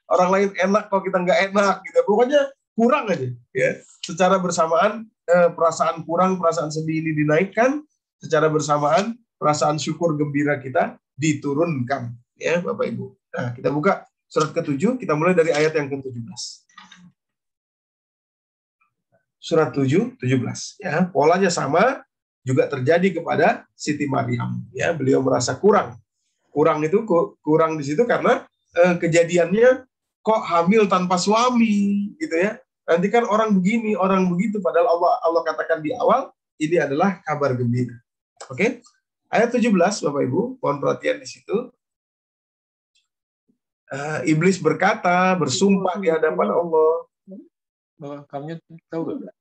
Orang lain enak, kok kita nggak enak. Gitu. Pokoknya kurang aja. Ya. Secara bersamaan, perasaan kurang, perasaan sedih ini dinaikkan. Secara bersamaan, perasaan syukur gembira kita diturunkan. Ya, Bapak Ibu. Nah, kita buka surat ke-7. Kita mulai dari ayat yang ke-17. Surat 7, 17. Ya, polanya sama. Juga terjadi kepada Siti Maryam, ya, beliau merasa kurang di situ karena kejadiannya kok hamil tanpa suami, gitu ya. Nanti kan orang begini, orang begitu, padahal Allah katakan di awal ini adalah kabar gembira. Oke, ayat 17, Bapak Ibu, mohon perhatian di situ. Iblis bersumpah di hadapan Allah. Kamu tahu nggak?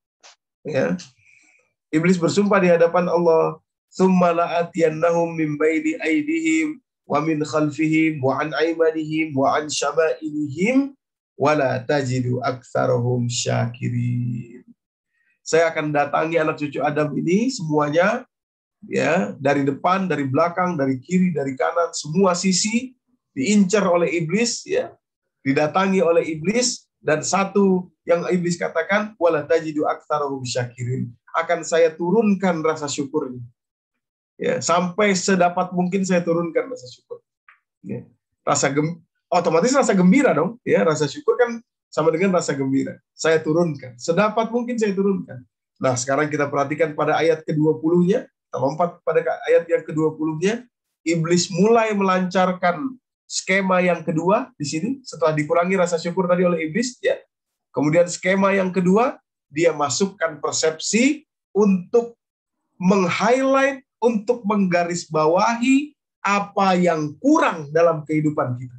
Ya. Iblis bersumpah di hadapan Allah, "Tsumma la'atiyannahum min baini aydihim wa min khalfihim wa an aymanihim wa an syama'ilihim wa la tajidu aktsarahum syakirin." Saya akan datangi anak cucu Adam ini semuanya, ya, dari depan, dari belakang, dari kiri, dari kanan, semua sisi diincar oleh iblis, ya. Didatangi oleh iblis, dan satu yang iblis katakan, wala tajidu aktsarahum syakirin. Akan saya turunkan rasa syukurnya. Ya, sampai sedapat mungkin saya turunkan rasa syukur. Ya. Otomatis rasa gembira dong. Ya, rasa syukur kan sama dengan rasa gembira. Saya turunkan. Sedapat mungkin saya turunkan. Nah, sekarang kita perhatikan pada ayat ke-20-nya. Kita lompat pada ayat yang ke-20-nya. Iblis mulai melancarkan skema yang kedua di sini. Setelah dikurangi rasa syukur tadi oleh iblis, ya. Kemudian skema yang kedua, dia masukkan persepsi untuk meng-highlight, untuk menggarisbawahi apa yang kurang dalam kehidupan kita.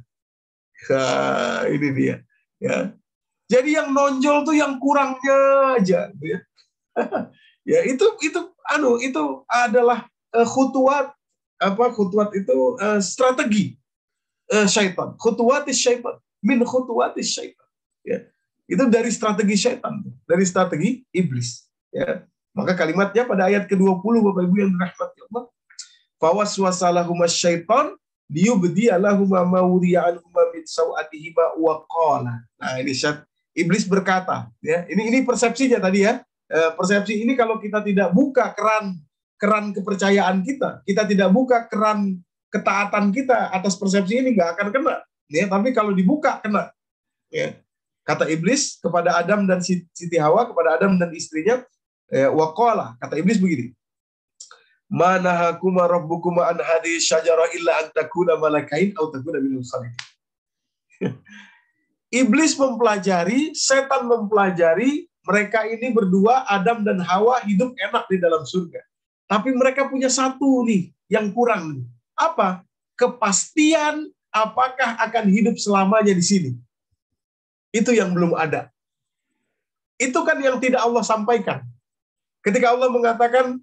Nah, ini dia. Ya. Jadi yang nonjol tuh yang kurangnya aja. Ya, ya itu adalah khutuwat itu strategi syaitan. Khutuwatis syaitan. Min khutuwatis syaitan. Ya. Itu dari strategi syaitan, dari strategi iblis. Ya. Maka kalimatnya pada ayat ke-20, Bapak Ibu yang dirahmati Allah, fawaswasalahuma syaitan liyubdiyalahuma ma wuriya'anhuma min sawatihima wa qala. Nah, ini iblis berkata, ya. Ini persepsinya tadi ya. Persepsi ini kalau kita tidak buka keran kepercayaan kita tidak buka keran ketaatan kita atas persepsi ini, nggak akan kena. Ya, tapi kalau dibuka kena. Ya. Kata iblis kepada Adam dan Siti Hawa, kepada Adam dan istrinya, waqala, kata iblis begini, manahakuma rabbukuma an hadhihi syajarah illa an takuna malakain aw takuna minal khalidin. Iblis mempelajari, setan mempelajari, mereka ini berdua, Adam dan Hawa, hidup enak di dalam surga. Tapi mereka punya satu nih yang kurang. Apa? Kepastian apakah akan hidup selamanya di sini. Itu yang belum ada. Itu kan yang tidak Allah sampaikan. Ketika Allah mengatakan,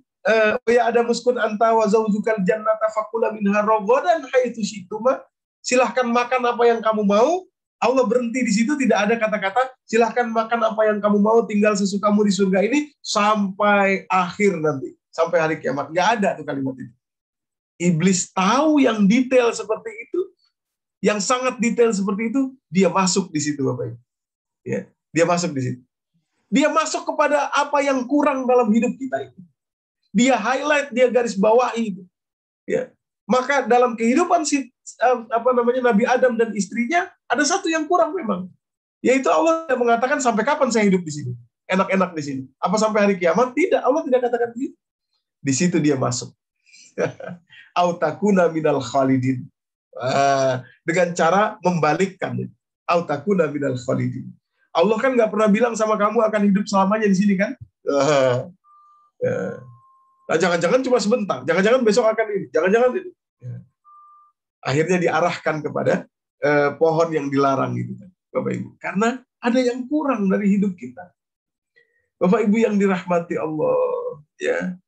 ya Adam uskun anta wa zaujukal jannata fakula minha ragadan haitsu syi'tuma, silahkan makan apa yang kamu mau, Allah berhenti di situ, tidak ada kata-kata silahkan makan apa yang kamu mau, tinggal sesukamu di surga ini sampai akhir nanti, sampai hari kiamat. Nggak ada tuh kalimat itu. Iblis tahu yang detail seperti itu, yang sangat detail seperti itu, dia masuk di situ, Bapak Ibu. Ya, dia masuk di situ. Dia masuk kepada apa yang kurang dalam hidup kita itu. Dia highlight, dia garis bawahi itu. Ya. Maka dalam kehidupan Nabi Adam dan istrinya ada satu yang kurang memang, yaitu Allah mengatakan sampai kapan saya hidup di sini, enak-enak di sini. Apa sampai hari kiamat? Tidak, Allah tidak katakan begitu. Di situ dia masuk. Autakuna minal khalidin. Dengan cara membalikkan. Autakuna minal khalidin. Allah kan nggak pernah bilang sama kamu akan hidup selamanya di sini kan? Nah, jangan-jangan cuma sebentar, jangan-jangan besok akan ini, jangan-jangan ini. Akhirnya diarahkan kepada pohon yang dilarang itu, Bapak Ibu. Karena ada yang kurang dari hidup kita. Bapak Ibu yang dirahmati Allah, ya.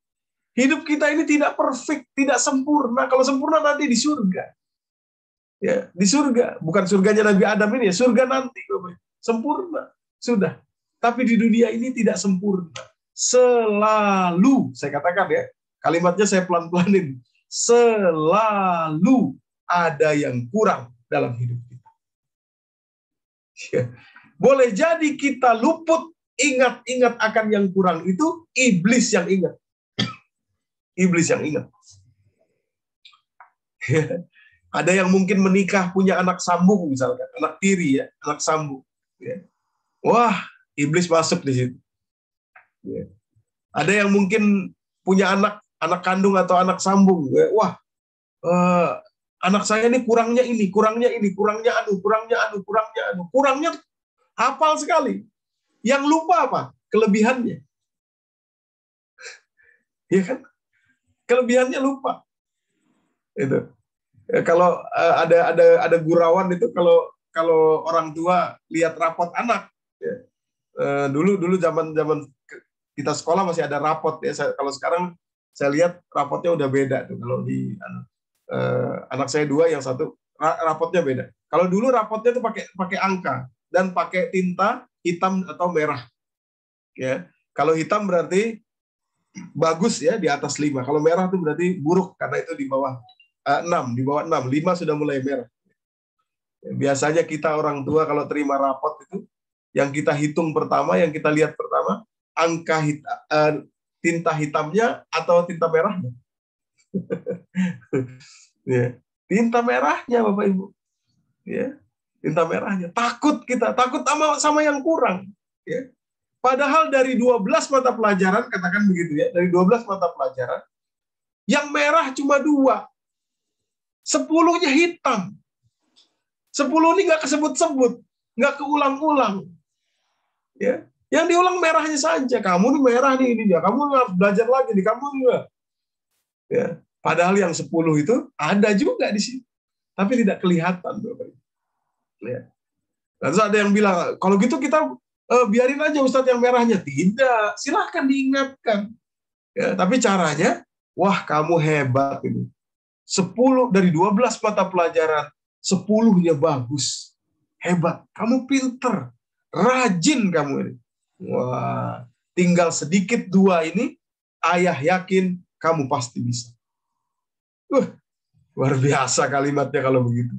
Hidup kita ini tidak perfect, tidak sempurna. Kalau sempurna nanti di surga. Ya, di surga, bukan surganya Nabi Adam ini ya, surga nanti, Bapak Ibu. Sempurna, sudah. Tapi di dunia ini tidak sempurna. Selalu, saya katakan ya, kalimatnya saya pelan-pelanin. Selalu ada yang kurang dalam hidup kita. Ya. Boleh jadi kita luput, ingat-ingat akan yang kurang itu, iblis yang ingat. Iblis yang ingat. Ya. Ada yang mungkin menikah punya anak sambung misalkan, anak tiri ya, anak sambung. Ya. Wah, iblis masuk di situ. Ya. Ada yang mungkin punya anak kandung atau anak sambung. Ya. Wah, anak saya ini kurangnya ini, kurangnya ini, kurangnya anu, kurangnya hafal sekali. Yang lupa apa? Kelebihannya. Ya kan? Kelebihannya lupa. Itu. Ya, kalau ada gurauan itu kalau orang tua lihat rapot anak, ya. Dulu zaman kita sekolah masih ada rapot ya. Kalau sekarang saya lihat rapotnya udah beda tuh. Kalau di anak saya 2, yang satu rapotnya beda. Kalau dulu rapotnya tuh pakai angka dan pakai tinta hitam atau merah. Ya, kalau hitam berarti bagus ya, di atas 5. Kalau merah tuh berarti buruk karena itu di bawah 6, di bawah 6. 5 sudah mulai merah. Ya, biasanya kita orang tua kalau terima rapot itu yang kita hitung pertama, yang kita lihat pertama angka tinta hitamnya atau tinta merahnya. Ya, tinta merahnya Bapak Ibu. Ya, tinta merahnya. Takut kita, takut sama yang kurang. Ya. Padahal dari 12 mata pelajaran, katakan begitu ya, dari 12 mata pelajaran, yang merah cuma 2. 10-nya hitam. 10 ini nggak kesebut-sebut, nggak keulang-ulang. Ya, yang diulang merahnya saja. Kamu nih merah nih ini dia. Kamu harus belajar lagi nih. Kamu juga. Ya, padahal yang 10 itu ada juga di sini, tapi tidak kelihatan, Bapak. Ya. Terus ada yang bilang, kalau gitu kita biarin aja Ustadz yang merahnya. Tidak, silahkan diingatkan. Ya, tapi caranya, wah kamu hebat ini. 10 dari 12 mata pelajaran, 10-nya bagus. Hebat, kamu pinter, rajin kamu ini. Wah, tinggal sedikit 2 ini, ayah yakin kamu pasti bisa. Luar biasa kalimatnya kalau begitu.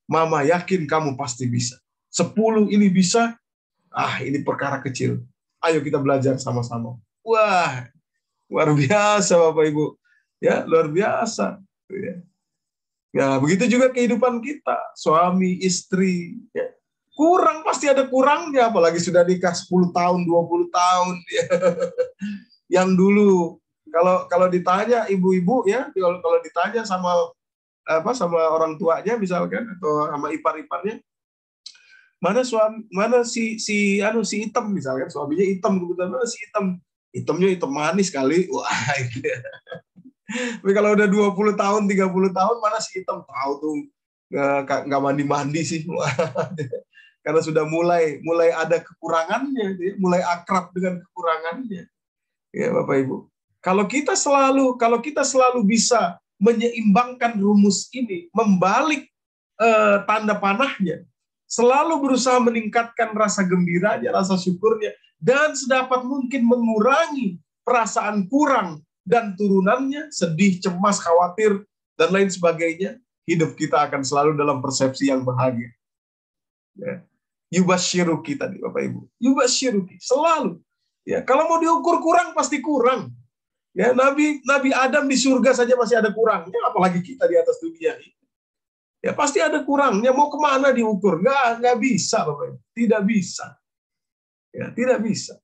Mama yakin kamu pasti bisa. 10 ini bisa, ini perkara kecil. Ayo kita belajar sama-sama. Wah, luar biasa Bapak Ibu. Ya, luar biasa. Ya, begitu juga kehidupan kita, suami, istri. Ya. Kurang, pasti ada kurangnya, apalagi sudah nikah 10 tahun, 20 tahun. Ya. Yang dulu, kalau ditanya ibu-ibu, ya, kalau ditanya sama orang tuanya misalkan, atau sama ipar-iparnya, mana si hitam misalkan, suaminya hitam, kebetulan mana si hitam, hitamnya hitam manis kali, wah gitu ya. Tapi kalau udah 20 tahun, 30 tahun, mana si hitam tahu tuh nggak mandi-mandi sih, wah. Karena sudah mulai ada kekurangannya, mulai akrab dengan kekurangannya, ya Bapak Ibu. Kalau kita selalu bisa menyeimbangkan rumus ini, membalik tanda panahnya, selalu berusaha meningkatkan rasa gembiranya, rasa syukurnya, dan sedapat mungkin mengurangi perasaan kurang dan turunannya, sedih, cemas, khawatir, dan lain sebagainya, hidup kita akan selalu dalam persepsi yang bahagia. Ya. Yubasyiruki tadi Bapak Ibu. Yubasyiruki, selalu. Ya, kalau mau diukur kurang, pasti kurang. Ya, Nabi Adam di surga saja masih ada kurangnya, apalagi kita di atas dunia ini. Ya, pasti ada kurangnya. Mau kemana diukur? Nggak bisa, Bapak Ibu. Tidak bisa. Ya, tidak bisa.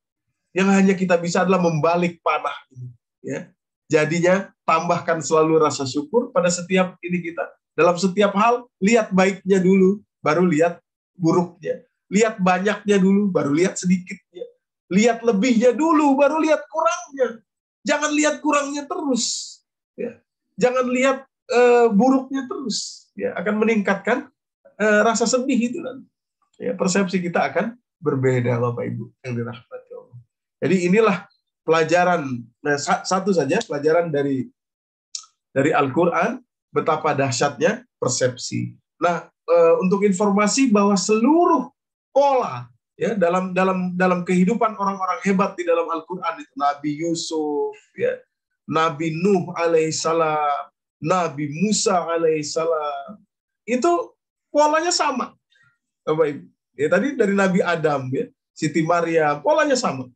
Yang hanya kita bisa adalah membalik panah ini. Ya. Jadinya, tambahkan selalu rasa syukur pada setiap ini kita. Dalam setiap hal, lihat baiknya dulu, baru lihat buruknya. Lihat banyaknya dulu, baru lihat sedikitnya. Lihat lebihnya dulu, baru lihat kurangnya. Jangan lihat kurangnya terus. Ya. Jangan lihat buruknya terus. Ya, akan meningkatkan rasa sedih itu nanti. Ya, persepsi kita akan berbeda, Bapak Ibu yang dirahmati Allah. Jadi inilah pelajaran, satu saja pelajaran dari Al-Quran, betapa dahsyatnya persepsi. Nah, untuk informasi bahwa seluruh pola ya dalam kehidupan orang-orang hebat di dalam Al-Quran itu, Nabi Yusuf, ya, Nabi Nuh alaihissalam, Nabi Musa alaihissalam, itu polanya sama, Bapak Ibu. Ya, tadi dari Nabi Adam, ya, Siti Maryam, polanya sama,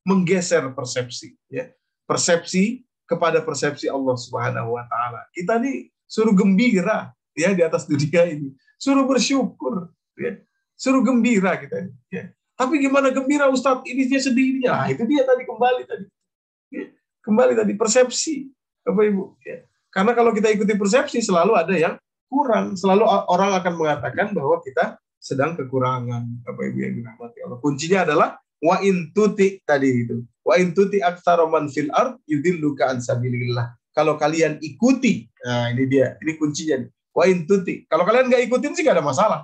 menggeser persepsi, ya, persepsi kepada persepsi Allah Subhanahu Wa Taala. Kita nih suruh gembira, ya, di atas dunia ini, suruh bersyukur, ya. Suruh gembira kita ini. Ya. Tapi gimana gembira Ustadz? Ini dia sedih. Nah, itu dia tadi kembali tadi. Ya. Kembali tadi persepsi, Bapak Ibu. Ya. Karena kalau kita ikuti persepsi selalu ada yang kurang. Selalu orang akan mengatakan bahwa kita sedang kekurangan, Bapak Ibu yang dirahmati Allah. Kuncinya adalah wa in tuti tadi itu. Wa in tuti aktsara man fil ard yudilluka an sabilillah. Kalau kalian ikuti, nah ini dia, ini kuncinya. Wa in tuti. Kalau kalian nggak ikutin sih nggak ada masalah.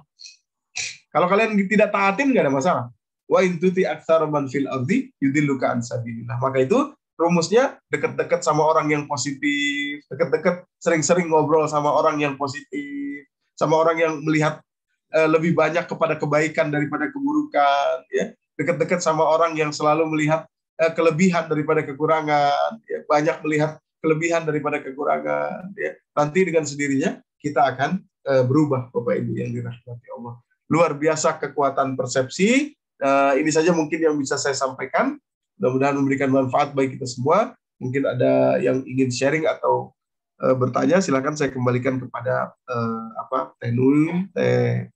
Kalau kalian tidak taatin nggak ada masalah. Wa in tuti aktsara man fil ardi yudilluka an sabilillah. Maka itu rumusnya dekat-dekat sama orang yang positif, dekat-dekat sering-sering ngobrol sama orang yang positif, sama orang yang melihat lebih banyak kepada kebaikan daripada keburukan, ya. Dekat-dekat sama orang yang selalu melihat kelebihan daripada kekurangan, ya. Banyak melihat kelebihan daripada kekurangan, ya. Nanti dengan sendirinya kita akan berubah, Bapak Ibu yang dirahmati Allah. Luar biasa kekuatan persepsi. Ini saja mungkin yang bisa saya sampaikan. Mudah-mudahan memberikan manfaat bagi kita semua. Mungkin ada yang ingin sharing atau bertanya, silakan saya kembalikan kepada Teh Nul, Teh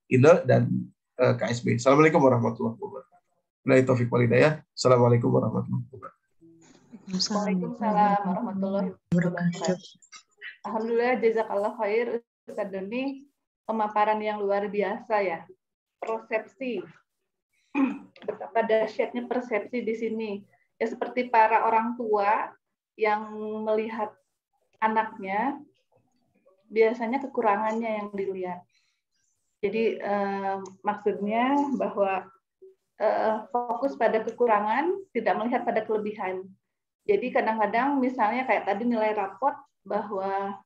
Ine, dan KSB. Assalamualaikum warahmatullahi wabarakatuh. Wabillahi taufiq wal hidayah. Assalamualaikum warahmatullahi wabarakatuh. Waalaikumsalam warahmatullahi wabarakatuh. Alhamdulillah, jazakallah khair Ustaz Doni. Pemaparan yang luar biasa ya. Persepsi. Betapa dahsyatnya persepsi di sini. Ya seperti para orang tua yang melihat anaknya, biasanya kekurangannya yang dilihat. Jadi maksudnya bahwa fokus pada kekurangan, tidak melihat pada kelebihan. Jadi kadang-kadang misalnya kayak tadi nilai rapot bahwa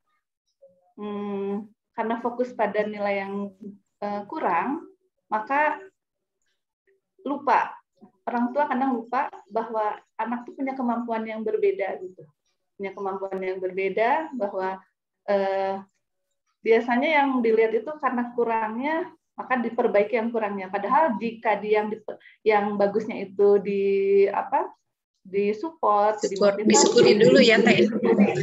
karena fokus pada nilai yang kurang, maka lupa. Orang tua kadang lupa bahwa anak itu punya kemampuan yang berbeda gitu. Punya kemampuan yang berbeda, bahwa biasanya yang dilihat itu karena kurangnya, maka diperbaiki yang kurangnya. Padahal jika yang bagusnya itu disupport, disyukuri dulu ya Teh.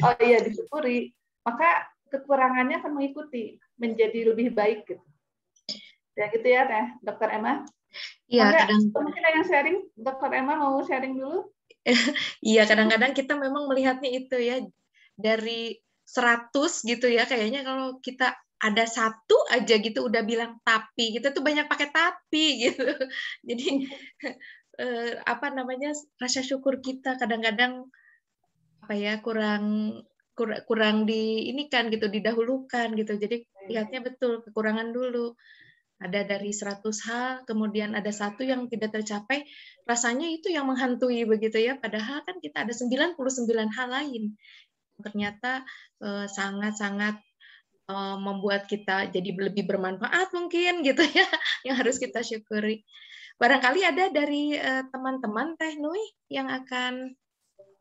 Oh iya, disyukuri. Maka kekurangannya akan mengikuti, menjadi lebih baik gitu. Ya gitu ya, Teh, Dr. Emma. Iya, mungkin ada yang sharing, Dr. Emma mau sharing dulu? Iya, kadang-kadang kita memang melihatnya itu ya, dari 100 gitu ya, kayaknya kalau kita ada satu aja gitu udah bilang tapi, kita tuh banyak pakai tapi gitu. Jadi rasa syukur kita kadang-kadang kurang ini kan gitu, didahulukan gitu. Jadi lihatnya betul kekurangan dulu. Ada dari 100 hal, kemudian ada satu yang tidak tercapai, rasanya itu yang menghantui begitu ya. Padahal kan kita ada 99 hal lain. Ternyata sangat-sangat membuat kita jadi lebih bermanfaat mungkin gitu ya, yang harus kita syukuri. Barangkali ada dari teman-teman Teh Nui yang akan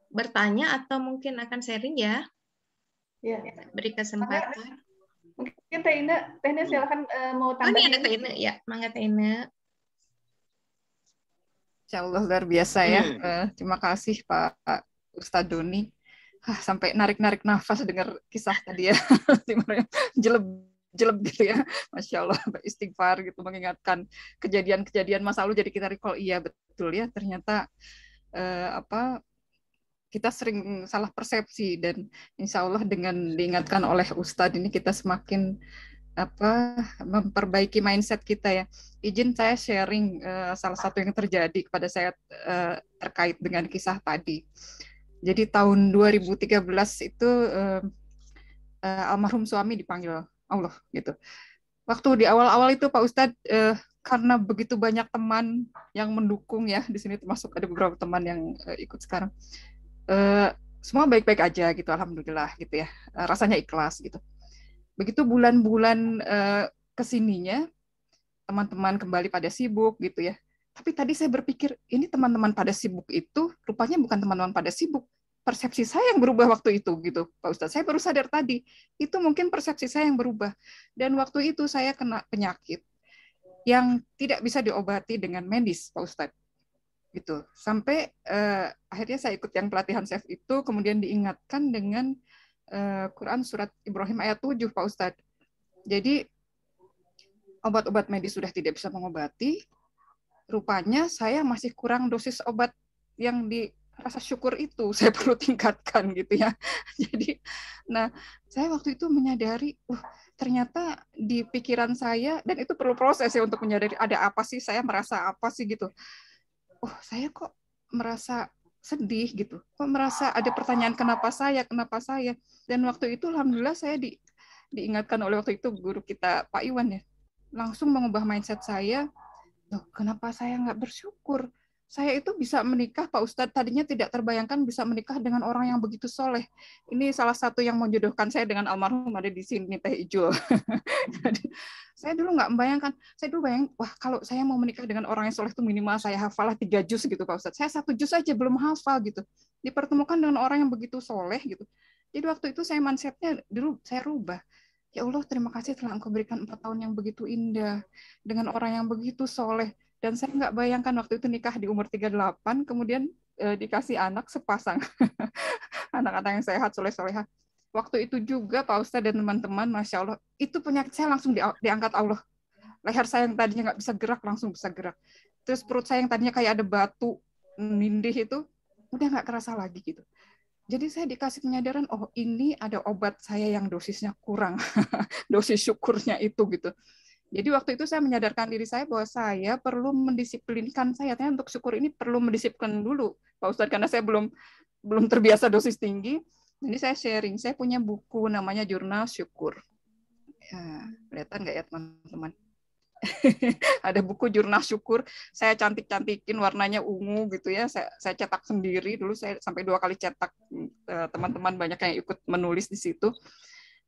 bertanya atau mungkin akan sharing ya. Ya. Beri kesempatan. Mungkin Teh Ina silakan mau tambahin. Oh, ini ada Teh Ina ya, mangga Teh Ina. Insya Allah luar biasa ya. Terima kasih Pak Ustadz Doni. Sampai narik-narik nafas dengar kisah tadi ya. Jeleb gitu ya. Masya Allah, istighfar gitu, mengingatkan kejadian-kejadian masa lalu, jadi kita recall, iya betul ya, ternyata kita sering salah persepsi, dan insya Allah dengan diingatkan oleh Ustadz ini kita semakin memperbaiki mindset kita ya. Izin saya sharing salah satu yang terjadi kepada saya terkait dengan kisah tadi. Jadi tahun 2013 itu almarhum suami dipanggil Allah gitu. Waktu di awal-awal itu Pak Ustadz, karena begitu banyak teman yang mendukung ya, di sini termasuk ada beberapa teman yang ikut sekarang, semua baik-baik aja gitu, alhamdulillah gitu ya, rasanya ikhlas gitu. Begitu bulan-bulan kesininya, teman-teman kembali pada sibuk gitu ya. Tapi tadi saya berpikir, ini teman-teman pada sibuk itu rupanya bukan teman-teman pada sibuk. Persepsi saya yang berubah waktu itu gitu, Pak Ustadz. Saya baru sadar tadi, itu mungkin persepsi saya yang berubah. Dan waktu itu saya kena penyakit yang tidak bisa diobati dengan medis, Pak Ustadz. Gitu. Sampai akhirnya saya ikut yang pelatihan chef itu, kemudian diingatkan dengan Quran surat Ibrahim ayat 7, Pak Ustadz. Jadi obat-obat medis sudah tidak bisa mengobati, rupanya saya masih kurang dosis obat yang di rasa syukur itu saya perlu tingkatkan gitu ya. Jadi, nah saya waktu itu menyadari, ternyata di pikiran saya, dan itu perlu proses ya untuk menyadari ada apa sih, saya merasa apa sih gitu. Saya kok merasa sedih gitu, kok merasa ada pertanyaan kenapa saya. Dan waktu itu alhamdulillah saya diingatkan oleh waktu itu guru kita Pak Iwan ya, langsung mengubah mindset saya. Loh, kenapa saya nggak bersyukur? Saya itu bisa menikah, Pak Ustadz, tadinya tidak terbayangkan bisa menikah dengan orang yang begitu soleh. Ini salah satu yang menjodohkan saya dengan almarhum ada di sini, Teh Ijul. Jadi, saya dulu nggak membayangkan, saya dulu bayangin, wah kalau saya mau menikah dengan orang yang soleh itu minimal saya hafalah 3 juz gitu, Pak Ustadz. Saya 1 juz aja belum hafal gitu. Dipertemukan dengan orang yang begitu soleh gitu. Jadi waktu itu saya mindsetnya dulu saya rubah. Ya Allah, terima kasih telah Engkau berikan 4 tahun yang begitu indah dengan orang yang begitu soleh. Dan saya nggak bayangkan waktu itu nikah di umur 38, kemudian dikasih anak sepasang. Anak-anak yang sehat, soleh-soleha. Waktu itu juga Pak Ustadz dan teman-teman, Masya Allah, itu penyakit saya langsung diangkat Allah. Leher saya yang tadinya nggak bisa gerak, langsung bisa gerak. Terus perut saya yang tadinya kayak ada batu, nindih itu, udah nggak kerasa lagi gitu. Jadi saya dikasih penyadaran, ini ada obat saya yang dosisnya kurang, dosis syukurnya itu gitu. Jadi waktu itu saya menyadarkan diri saya bahwa saya perlu mendisiplinkan saya. Ternyata untuk syukur ini perlu mendisiplinkan dulu, Pak Ustadz, karena saya belum terbiasa dosis tinggi. Jadi saya sharing, saya punya buku namanya Jurnal Syukur. Ya, kelihatan nggak ya teman-teman? Ada buku Jurnal Syukur, saya cantik-cantikin, warnanya ungu gitu ya, saya cetak sendiri, dulu saya sampai 2 kali cetak, teman-teman banyak yang ikut menulis di situ.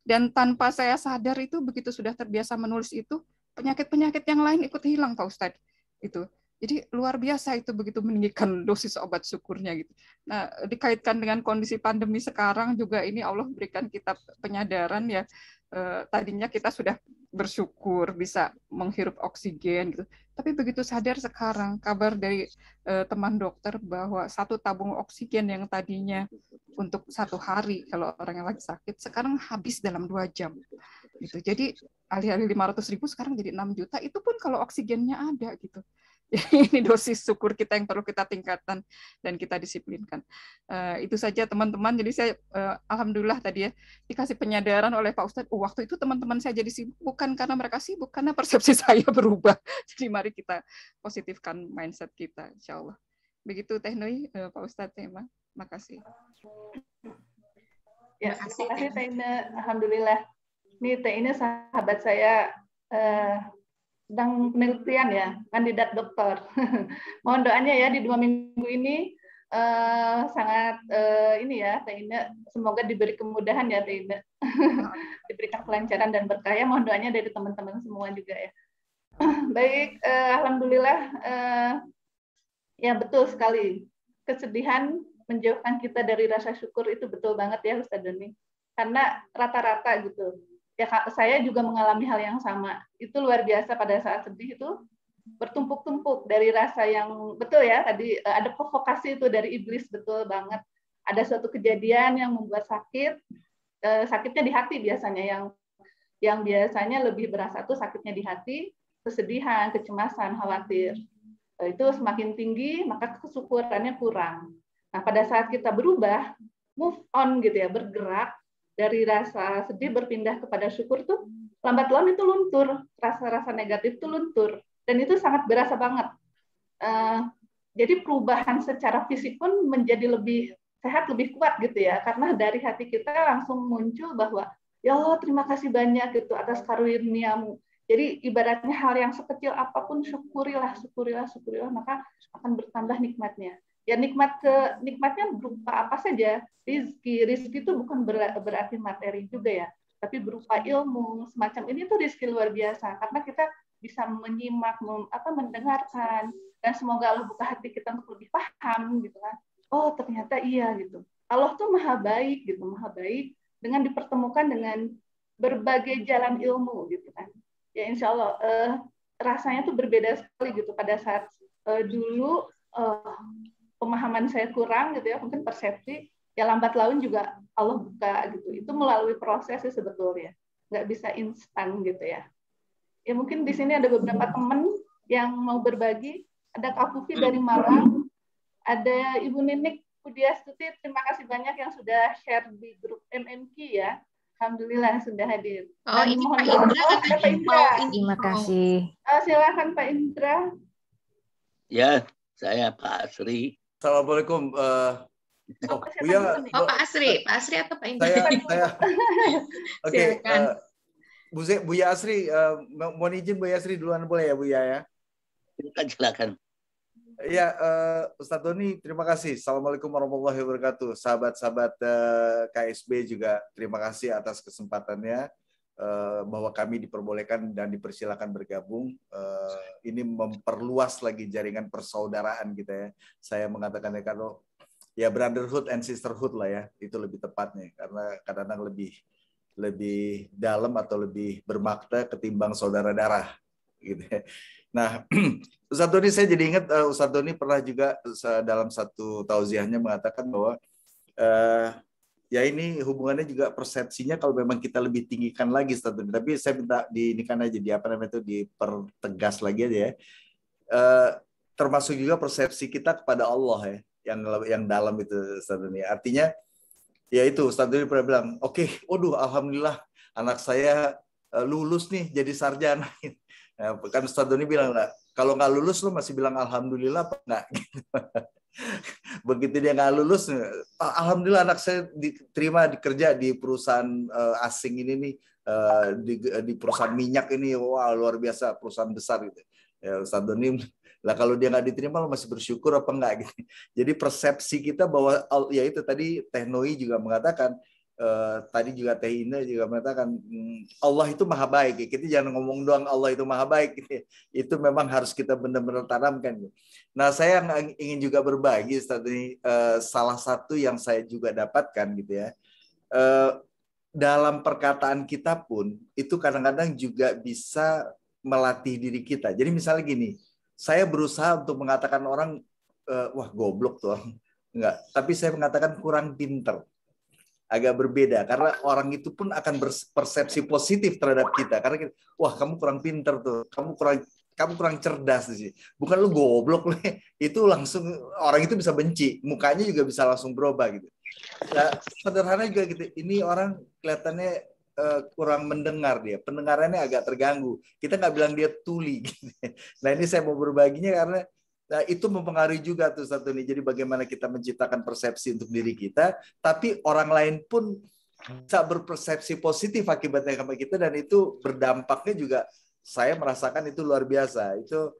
Dan tanpa saya sadar itu, begitu sudah terbiasa menulis itu, penyakit-penyakit yang lain ikut hilang, Pak Ustadz. Itu. Jadi luar biasa itu begitu meninggikan dosis obat syukurnya gitu. Nah, dikaitkan dengan kondisi pandemi sekarang juga ini Allah berikan kita penyadaran ya. Tadinya kita sudah bersyukur bisa menghirup oksigen gitu. Tapi begitu sadar sekarang kabar dari teman dokter bahwa 1 tabung oksigen yang tadinya untuk 1 hari kalau orang yang lagi sakit sekarang habis dalam 2 jam. Gitu. Jadi alih-alih 500.000 sekarang jadi 6 juta. Itu pun kalau oksigennya ada gitu. Ini dosis syukur kita yang perlu kita tingkatkan dan kita disiplinkan. Itu saja teman-teman. Jadi saya alhamdulillah tadi ya dikasih penyadaran oleh Pak Ustadz. Waktu itu teman-teman saya jadi sibuk bukan karena mereka sibuk, karena persepsi saya berubah. Jadi mari kita positifkan mindset kita, insya Allah. Begitu Teh Nui, Pak Ustadz Tema. Makasih. Ya, terima kasih Teh Ina. Alhamdulillah. Ini Teh Ina sahabat saya. Sedang penelitian ya, kandidat dokter. Mohon doanya ya di 2 minggu ini sangat ini ya, Teh Ina, semoga diberi kemudahan ya Teh Ina. Diberikan kelancaran dan berkah ya, mohon doanya dari teman-teman semua juga ya. Baik, alhamdulillah ya betul sekali. Kesedihan menjauhkan kita dari rasa syukur itu betul banget ya Ustaz Doni. Karena rata-rata gitu. Ya saya juga mengalami hal yang sama. Itu luar biasa pada saat sedih itu bertumpuk-tumpuk dari rasa yang betul ya tadi ada provokasi itu dari iblis betul banget. Ada suatu kejadian yang membuat sakit, sakitnya di hati biasanya yang biasanya lebih berasa tuh sakitnya di hati, kesedihan, kecemasan, khawatir. Itu semakin tinggi maka kesyukurannya kurang. Nah pada saat kita berubah, move on gitu ya, bergerak dari rasa sedih berpindah kepada syukur tuh lambat laun itu luntur, rasa-rasa negatif itu luntur. Dan itu sangat berasa banget. Jadi perubahan secara fisik pun menjadi lebih sehat, lebih kuat gitu ya. Karena dari hati kita langsung muncul bahwa, ya Allah terima kasih banyak gitu atas karunia-Mu. Jadi ibaratnya hal yang sekecil apapun syukurilah, maka akan bertambah nikmatnya. Ya nikmatnya berupa apa saja. Rizki itu bukan berarti materi juga ya. Tapi berupa ilmu, semacam ini tuh rizki luar biasa. Karena kita bisa menyimak, mendengarkan, dan semoga Allah buka hati kita untuk lebih paham gitu kan. Oh ternyata iya gitu. Allah tuh maha baik gitu, maha baik dengan dipertemukan dengan berbagai jalan ilmu gitu kan. Ya insya Allah rasanya tuh berbeda sekali gitu pada saat dulu pemahaman saya kurang gitu ya, mungkin persepsi. Ya lambat laun juga Allah buka gitu. Itu melalui proses sih sebetulnya, nggak bisa instan gitu ya. Ya mungkin di sini ada beberapa teman yang mau berbagi. Ada Kak Fufi dari Malang, ada Ibu Ninik Pudiastuti, terima kasih banyak yang sudah share di grup MMQ ya. Alhamdulillah sudah hadir. Oh, ini Pak Indra ada Pak Indra. Terima kasih. Silakan Pak Indra. Ya, saya Pak Asri. Assalamualaikum. Buya. Pak Asri atau Pak Indra? Saya. Oke. Buya Asri, mohon izin Buya Asri duluan boleh ya Buya ya? Silakan. Ya, Ustadz Doni, terima kasih. Assalamualaikum warahmatullahi wabarakatuh. Sahabat-sahabat KSB juga terima kasih atas kesempatannya bahwa kami diperbolehkan dan dipersilakan bergabung. Ini memperluas lagi jaringan persaudaraan kita ya. Saya mengatakan kalau ya brotherhood and sisterhood lah ya, itu lebih tepatnya karena kadang-kadang lebih dalam atau lebih bermakna ketimbang saudara darah gitu ya. Nah, Ustadz Doni, saya jadi ingat Ustadz Doni pernah juga dalam satu tauziahnya mengatakan bahwa ya ini hubungannya juga persepsinya kalau memang kita lebih tinggikan lagi Ustadz Doni. Tapi saya minta diinikan aja dipertegas lagi aja ya. Termasuk juga persepsi kita kepada Allah ya, yang dalam itu Ustadz Doni. Artinya ya itu Ustadz Doni pernah bilang, oke, waduh alhamdulillah anak saya lulus nih jadi sarjana. Nah, kan Ustadz Doni bilang lah, kalau nggak lulus lo masih bilang alhamdulillah apa enggak? Begitu dia nggak lulus, alhamdulillah anak saya diterima kerja di perusahaan asing ini nih, di perusahaan minyak ini, wah luar biasa, perusahaan besar gitu. Ya Ustadz Doni, lah kalau dia nggak diterima lo masih bersyukur apa enggak gitu. Jadi persepsi kita bahwa ya itu tadi Teh Noi juga mengatakan, tadi juga Teh Ina juga mengatakan Allah itu maha baik. Kita jangan ngomong doang Allah itu maha baik. Itu memang harus kita benar-benar tanamkan. Nah saya ingin juga berbagi tadi salah satu yang saya juga dapatkan gitu ya. Dalam perkataan kita pun itu kadang-kadang juga bisa melatih diri kita. Jadi misalnya gini, saya berusaha untuk mengatakan orang, wah goblok tuh, enggak. Tapi saya mengatakan kurang pinter. Agak berbeda, karena orang itu pun akan berpersepsi positif terhadap kita. Karena kita, wah kamu kurang pinter tuh, kamu kurang cerdas sih. Bukan lu goblok, itu langsung orang itu bisa benci, mukanya juga bisa langsung berubah gitu. Nah, sederhana juga gitu. Ini orang kelihatannya kurang mendengar dia, pendengarannya agak terganggu. Kita nggak bilang dia tuli. Gitu. Nah ini saya mau berbaginya karena itu mempengaruhi juga tuh satu nih. Jadi bagaimana kita menciptakan persepsi untuk diri kita, tapi orang lain pun bisa berpersepsi positif akibatnya sama kita dan itu berdampaknya juga saya merasakan itu luar biasa. Itu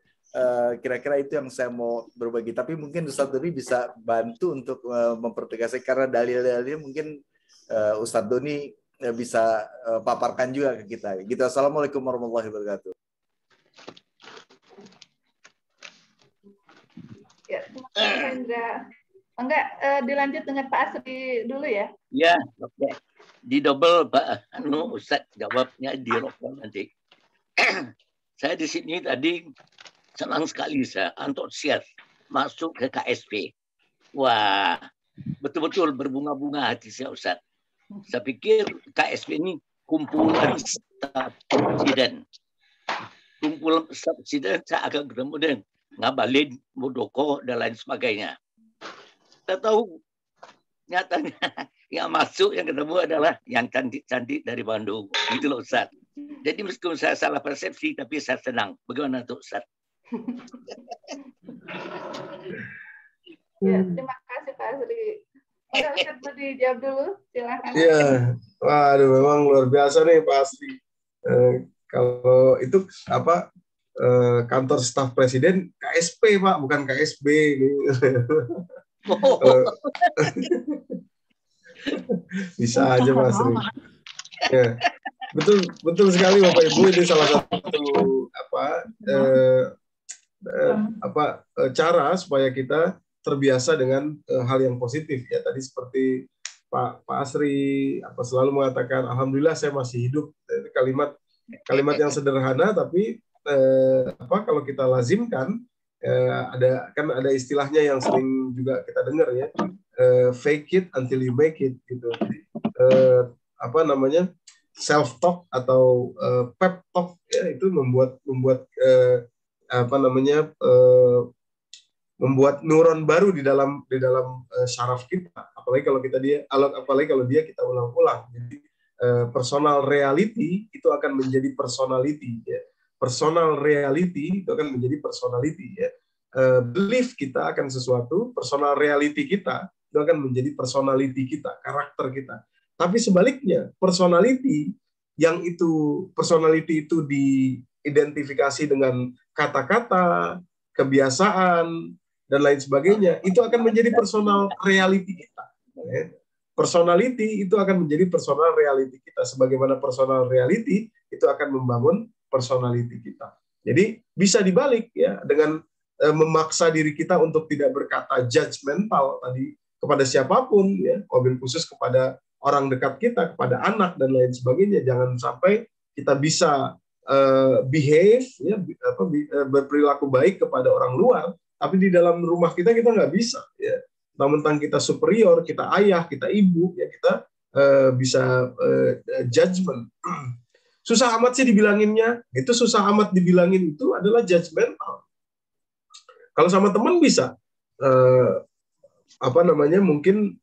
Kira-kira itu yang saya mau berbagi. Tapi mungkin Ustadz Doni bisa bantu untuk mempertegasnya, karena dalil-dalilnya mungkin Ustadz Doni bisa paparkan juga ke kita. Gitu. Assalamualaikum warahmatullahi wabarakatuh. Ya, terima kasih Hendra. Enggak, dilanjut dengan Pak Asri dulu ya. Ya, oke. Di double Pak Ustadz jawabnya di rokok nanti. Saya di sini tadi senang sekali, saya antusias masuk ke KSP. Wah, betul-betul berbunga-bunga hati saya, Ustaz. Saya pikir KSP ini kumpulan staf presiden. Kumpulan staf presiden, saya agak ketemu dengan Ngabalin, Muldoko, dan lain sebagainya. Saya tahu nyatanya yang masuk, yang ketemu adalah yang cantik-cantik dari Bandung. Gitu loh, Ustaz. Jadi meskipun saya salah persepsi, tapi saya senang. Bagaimana tuh, Ustaz? Ya, terima kasih Pak Asri. Maka Ustaz mau dijawab dulu, silakan. Iya, waduh, memang luar biasa nih Pak Asri. Kalau itu apa, kantor staf presiden KSP Pak, bukan KSB. Bisa aja Pak Asri. Ya, betul sekali Bapak Ibu, ini salah satu cara supaya kita terbiasa dengan hal yang positif ya. Tadi seperti Pak Asri selalu mengatakan alhamdulillah saya masih hidup. Kalimat yang sederhana, tapi kalau kita lazimkan, ada istilahnya yang sering juga kita dengar ya, fake it until you make it gitu. Self talk atau pep talk ya, itu membuat neuron baru di dalam syaraf kita, apalagi kalau dia kita ulang-ulang. Jadi personal reality itu akan menjadi personality ya. Personal reality itu akan menjadi personality ya. Belief kita akan sesuatu, personal reality kita itu akan menjadi personality kita, karakter kita. Tapi sebaliknya, personality itu diidentifikasi dengan kata-kata, kebiasaan, dan lain sebagainya, itu akan menjadi personal reality kita. Personality itu akan menjadi personal reality kita. Sebagaimana personal reality itu akan membangun personality kita. Jadi bisa dibalik ya, dengan memaksa diri kita untuk tidak berkata judgmental tadi kepada siapapun ya, wabil khusus kepada orang dekat kita, kepada anak dan lain sebagainya. Jangan sampai kita bisa behave ya, berperilaku baik kepada orang luar, tapi di dalam rumah kita nggak bisa ya. Mentang kita superior, kita ayah, kita ibu ya, kita bisa judgment. Susah amat sih dibilanginnya, itu susah amat dibilangin itu adalah judgmental. Kalau sama teman bisa mungkin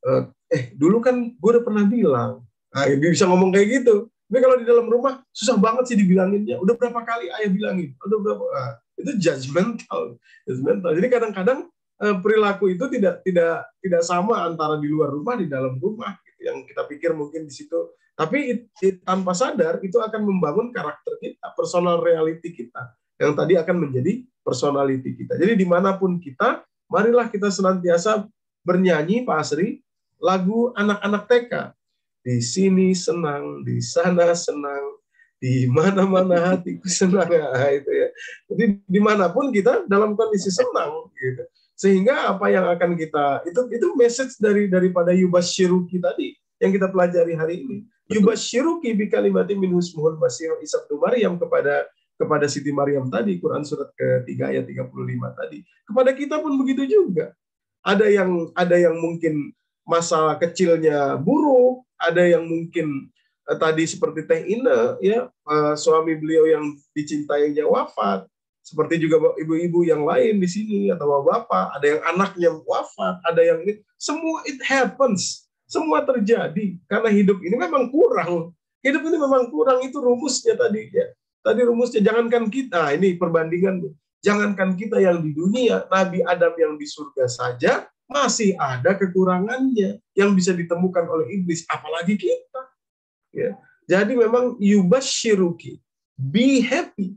dulu kan gue udah pernah bilang, bisa ngomong kayak gitu. Tapi kalau di dalam rumah susah banget sih dibilanginnya. Udah berapa kali ayah bilangin, itu judgmental. Jadi kadang-kadang perilaku itu tidak sama antara di luar rumah, di dalam rumah gitu. Yang kita pikir mungkin di situ, tapi tanpa sadar itu akan membangun karakter kita, personal reality kita, yang tadi akan menjadi personality kita. Jadi dimanapun kita, marilah kita senantiasa bernyanyi Pak Asri, lagu anak-anak TK. Di sini senang, di sana senang, di mana-mana hatiku senang. Itu ya. Jadi dimanapun kita dalam kondisi senang gitu. Sehingga apa yang akan kita itu message daripada Yubashiruki tadi yang kita pelajari hari ini. Yubashiruki bi kalimatin min husmuhul masih Isa bin Maryam kepada Siti Maryam tadi, Quran surat ke-3 ayat 35 tadi. Kepada kita pun begitu juga. Ada yang mungkin masa kecilnya buruk, ada yang mungkin tadi seperti Teh Ine ya, suami beliau yang dicintainya wafat. Seperti juga ibu-ibu yang lain di sini atau bapak, ada yang anaknya wafat, ada yang semua it happens, semua terjadi karena hidup ini memang kurang. Hidup ini memang kurang, itu rumusnya tadi ya. Tadi rumusnya, jangankan kita, ini perbandingan, jangankan kita yang di dunia, Nabi Adam yang di surga saja masih ada kekurangannya yang bisa ditemukan oleh iblis, apalagi kita. Ya. Jadi memang yubashiruki, be happy.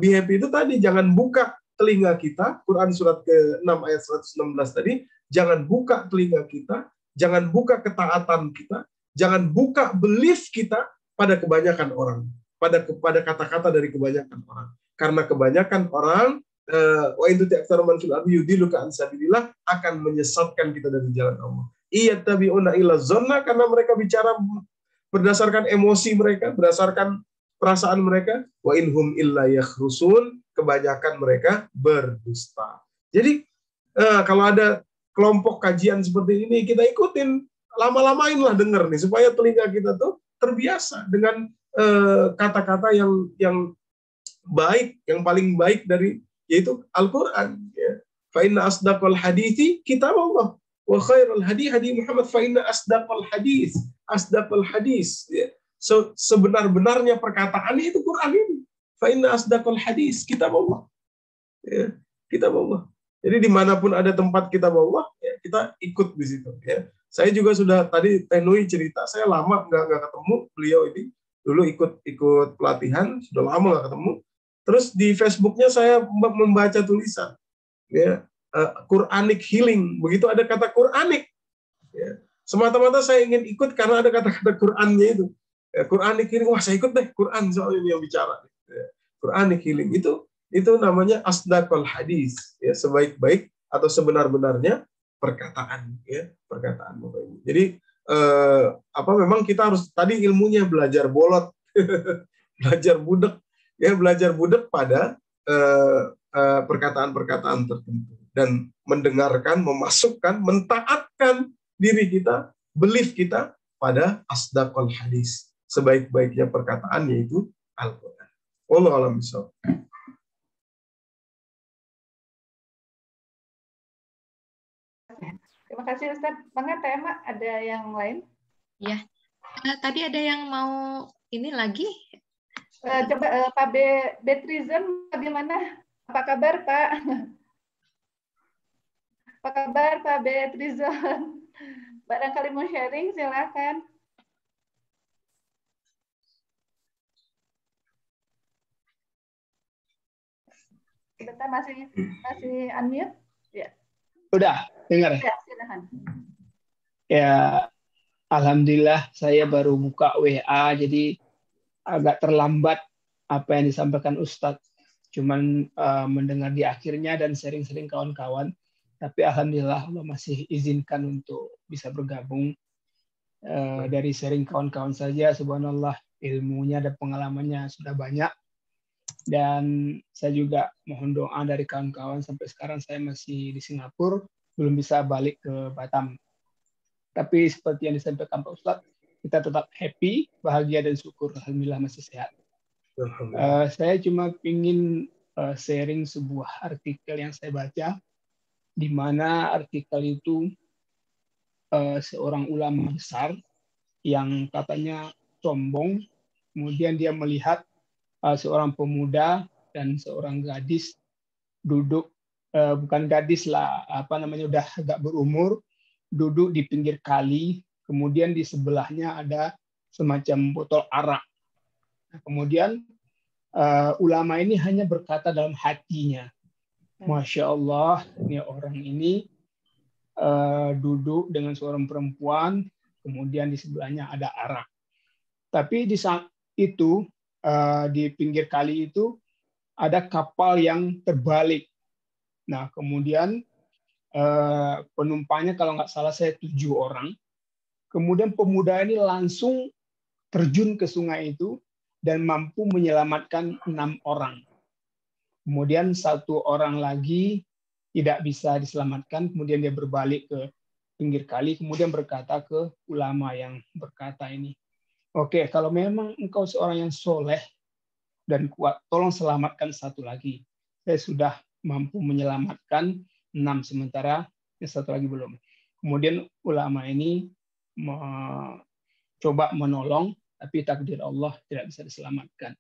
Be happy itu tadi, jangan buka telinga kita, Quran surat ke-6 ayat 116 tadi, jangan buka telinga kita, jangan buka ketaatan kita, jangan buka belief kita pada kebanyakan orang, pada kata-kata dari kebanyakan orang. Karena kebanyakan orang wa in tuti aktsara man fil ardi yudilluka an sabilillah akan menyesatkan kita dari jalan Allah. Iyattabi'una illa dzanna, karena mereka bicara berdasarkan emosi mereka, berdasarkan perasaan mereka. Wa inhum illa yakhrusun, kebanyakan mereka berdusta. Jadi kalau ada kelompok kajian seperti ini, kita ikutin, lama-lamainlah denger nih, supaya telinga kita tuh terbiasa dengan kata-kata yang baik, yang paling baik dari yaitu Al-Quran. Ya. Fa inna asdaqal hadithi kitabullah wa khairul hadi hadi Muhammad fa inna asdaqal hadis. Ya. So, sebenar-benarnya perkataan itu Quran ini. Fa inna asdaqal hadis kitabullah. Ya, kitabullah. Jadi dimanapun ada tempat kitabullah, ya, kita ikut di situ. Ya. Saya juga sudah tadi Tenui cerita, saya lama nggak ketemu beliau ini. Dulu ikut pelatihan, sudah lama nggak ketemu. Terus di Facebooknya saya membaca tulisan, ya, Quranic healing. Begitu ada kata Quranic, ya, semata-mata saya ingin ikut karena ada kata-kata Qurannya itu. Ya, Quranic healing, wah saya ikut deh, Quran soal ini yang bicara. Ya, Quranic healing itu namanya asdaqul hadis, ya, sebaik-baik atau sebenar-benarnya perkataan, ya, perkataan Bapak Ibu. Jadi memang kita harus tadi ilmunya belajar bolot, belajar budek. Ya, belajar budek pada perkataan-perkataan tertentu dan mendengarkan, memasukkan, mentaatkan diri kita, belief kita pada asdaqul hadis, sebaik-baiknya perkataan yaitu Al-Quran. Wallahu a'lam bishawab. Terima kasih Ustaz. Bangga tema ada yang lain? Ya, tadi ada yang mau ini lagi. Coba Pak Betrizon, bagaimana? Apa kabar Pak? Apa kabar Pak Betrizon? Barangkali mau sharing, silakan. Sebentar, masih unmute? Ya. Udah, dengar. Ya, silakan. Ya, alhamdulillah saya baru buka WA, jadi agak terlambat apa yang disampaikan Ustadz. Cuman mendengar di akhirnya dan sering-sering kawan-kawan. Tapi alhamdulillah Allah masih izinkan untuk bisa bergabung. Dari sharing kawan-kawan saja, subhanallah, ilmunya dan pengalamannya sudah banyak. Dan saya juga mohon doa dari kawan-kawan, sampai sekarang saya masih di Singapura, belum bisa balik ke Batam. Tapi seperti yang disampaikan Pak Ustadz, kita tetap happy, bahagia, dan syukur. Alhamdulillah masih sehat. Saya cuma ingin sharing sebuah artikel yang saya baca, di mana artikel itu seorang ulama besar yang katanya sombong, kemudian dia melihat seorang pemuda dan seorang gadis duduk, bukan gadis lah, udah agak berumur, duduk di pinggir kali. Kemudian di sebelahnya ada semacam botol arak. Nah, kemudian ulama ini hanya berkata dalam hatinya, Masya Allah, ini orang ini duduk dengan seorang perempuan, kemudian di sebelahnya ada arak. Tapi di saat itu, di pinggir kali itu, ada kapal yang terbalik. Nah, kemudian penumpangnya kalau nggak salah saya 7 orang. Kemudian pemuda ini langsung terjun ke sungai itu dan mampu menyelamatkan 6 orang. Kemudian 1 orang lagi tidak bisa diselamatkan, kemudian dia berbalik ke pinggir kali, kemudian berkata ke ulama yang berkata ini, oke, kalau memang engkau seorang yang soleh dan kuat, tolong selamatkan 1 lagi. Saya sudah mampu menyelamatkan 6, sementara yang 1 lagi belum. Kemudian ulama ini coba menolong, tapi takdir Allah tidak bisa diselamatkan.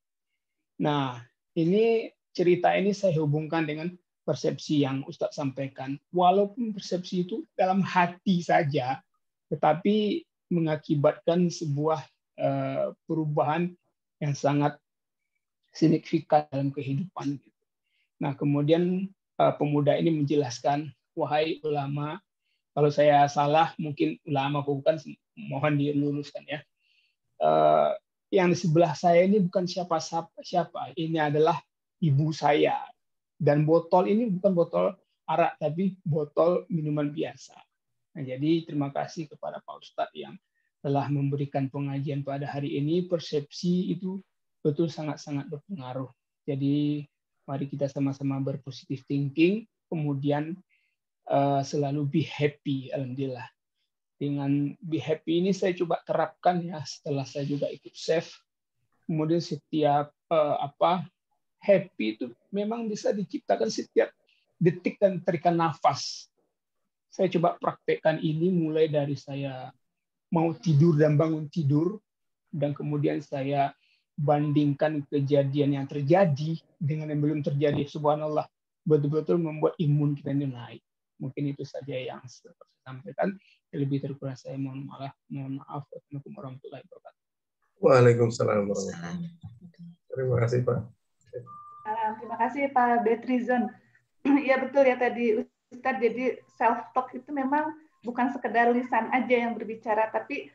Nah, ini cerita ini saya hubungkan dengan persepsi yang Ustadz sampaikan. Walaupun persepsi itu dalam hati saja, tetapi mengakibatkan sebuah perubahan yang sangat signifikan dalam kehidupan. Nah, kemudian pemuda ini menjelaskan, wahai ulama, kalau saya salah mungkin ulama bukan, mohon diluruskan ya. Yang di sebelah saya ini bukan siapa, ini adalah ibu saya. Dan botol ini bukan botol arak, tapi botol minuman biasa. Nah, jadi terima kasih kepada Pak Ustadz yang telah memberikan pengajian pada hari ini. Persepsi itu betul sangat-sangat berpengaruh. Jadi mari kita sama-sama berpositif thinking, kemudian selalu be happy, alhamdulillah. Dengan be happy ini saya coba terapkan ya setelah saya juga ikut SAFE. Kemudian setiap happy itu memang bisa diciptakan setiap detik dan tarikan nafas. Saya coba praktekkan ini mulai dari saya mau tidur dan bangun tidur, dan kemudian saya bandingkan kejadian yang terjadi dengan yang belum terjadi. Subhanallah, betul-betul membuat imun kita ini naik. Mungkin itu saja yang saya sampaikan. Lebih terkurang saya mohon maaf. Assalamualaikum warahmatullahi wabarakatuh. Waalaikumsalam warahmatullahi wabarakatuh. Terima kasih Pak. Terima kasih Pak Betrizon. Ya betul ya tadi Ustadz, jadi self-talk itu memang bukan sekedar lisan aja yang berbicara, tapi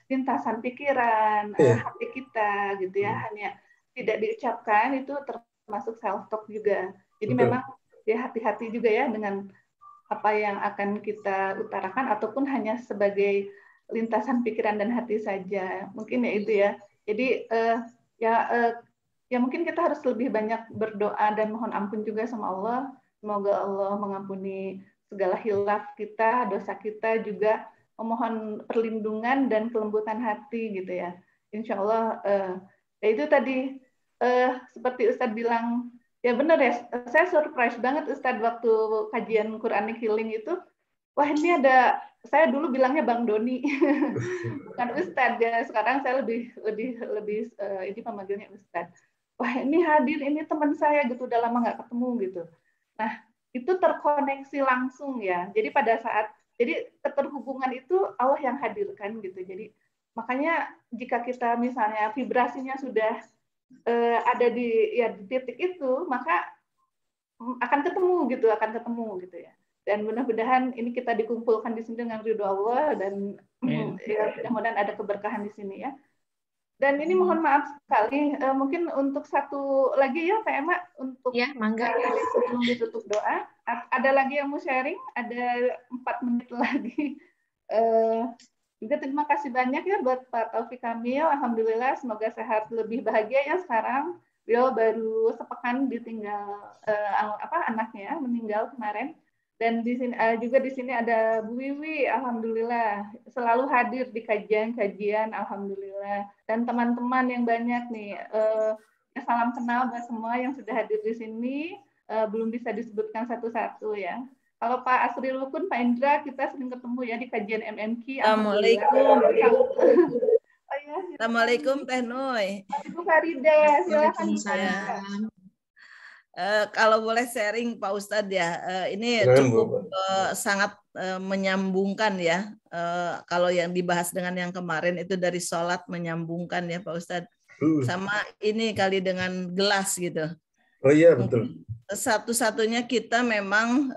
lintasan pikiran, hati kita gitu ya, hanya tidak diucapkan itu termasuk self-talk juga. Jadi memang ya hati-hati juga ya dengan apa yang akan kita utarakan ataupun hanya sebagai lintasan pikiran dan hati saja. Mungkin ya itu ya. Jadi ya mungkin kita harus lebih banyak berdoa dan mohon ampun juga sama Allah. Semoga Allah mengampuni segala hilaf kita, dosa kita, juga memohon perlindungan dan kelembutan hati gitu ya. Insya Allah ya itu tadi seperti Ustadz bilang, ya benar ya, saya surprise banget Ustadz waktu kajian Quranic Healing itu. Wah ini ada, saya dulu bilangnya Bang Doni, bukan Ustadz ya. Sekarang saya lebih ini pemanggilnya Ustadz. Wah ini hadir, ini teman saya gitu, udah lama nggak ketemu gitu. Nah itu terkoneksi langsung ya. Jadi pada saat, jadi keterhubungan itu Allah yang hadirkan gitu. Jadi makanya jika kita misalnya vibrasinya sudah ada di titik itu, maka akan ketemu gitu ya. Dan mudah-mudahan ini kita dikumpulkan di sini dengan ridho Allah, dan ya, mudah-mudahan ada keberkahan di sini ya. Dan ini mohon maaf sekali, mungkin untuk satu lagi ya Pak Emma, untuk ya, mangga. Sebelum ditutup doa, ada lagi yang mau sharing, ada 4 menit lagi. Juga terima kasih banyak ya buat Pak Taufik Kamil, alhamdulillah semoga sehat, lebih bahagia ya sekarang. Beliau baru sepekan ditinggal anaknya meninggal kemarin. Dan di sini juga di sini ada Bu Wiwi, alhamdulillah selalu hadir di kajian-kajian, alhamdulillah. Dan teman-teman yang banyak nih, salam kenal buat semua yang sudah hadir di sini, belum bisa disebutkan satu-satu ya. Kalau Pak Asri Rukun, Pak Indra, kita sering ketemu ya di kajian MMQ. Assalamualaikum. Oh, ya, Assalamualaikum Teh Noi. Ibu Farida, silakan. Kalau boleh sharing Pak Ustadz ya, ini cukup sangat menyambungkan ya. Kalau yang dibahas dengan yang kemarin itu dari sholat menyambungkan ya Pak Ustadz. Sama ini kali dengan gelas gitu. Oh iya betul. Satu-satunya kita memang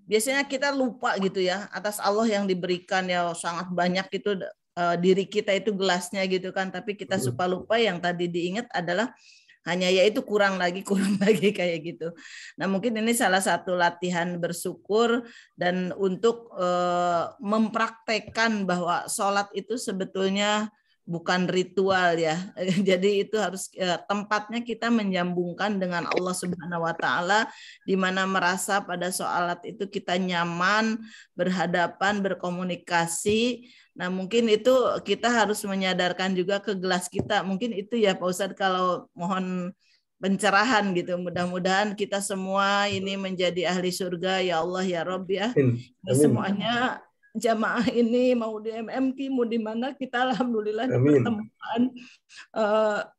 biasanya kita lupa gitu ya atas Allah yang diberikan ya sangat banyak itu diri kita itu gelasnya gitu kan. Tapi kita suka lupa yang tadi diingat adalah hanya yaitu kurang lagi kayak gitu. Nah mungkin ini salah satu latihan bersyukur dan untuk mempraktekkan bahwa sholat itu sebetulnya bukan ritual ya. Jadi itu harus tempatnya kita menyambungkan dengan Allah Subhanahu wa taala, di mana merasa pada sholat itu kita nyaman, berhadapan, berkomunikasi. Nah mungkin itu kita harus menyadarkan juga ke gelas kita. Mungkin itu ya Pak Ustadz, kalau mohon pencerahan gitu. Mudah-mudahan kita semua ini menjadi ahli surga ya Allah ya Rabb ya. Semuanya jamaah ini mau di MMQ mau di mana kita alhamdulillah Amin. dipertemukan.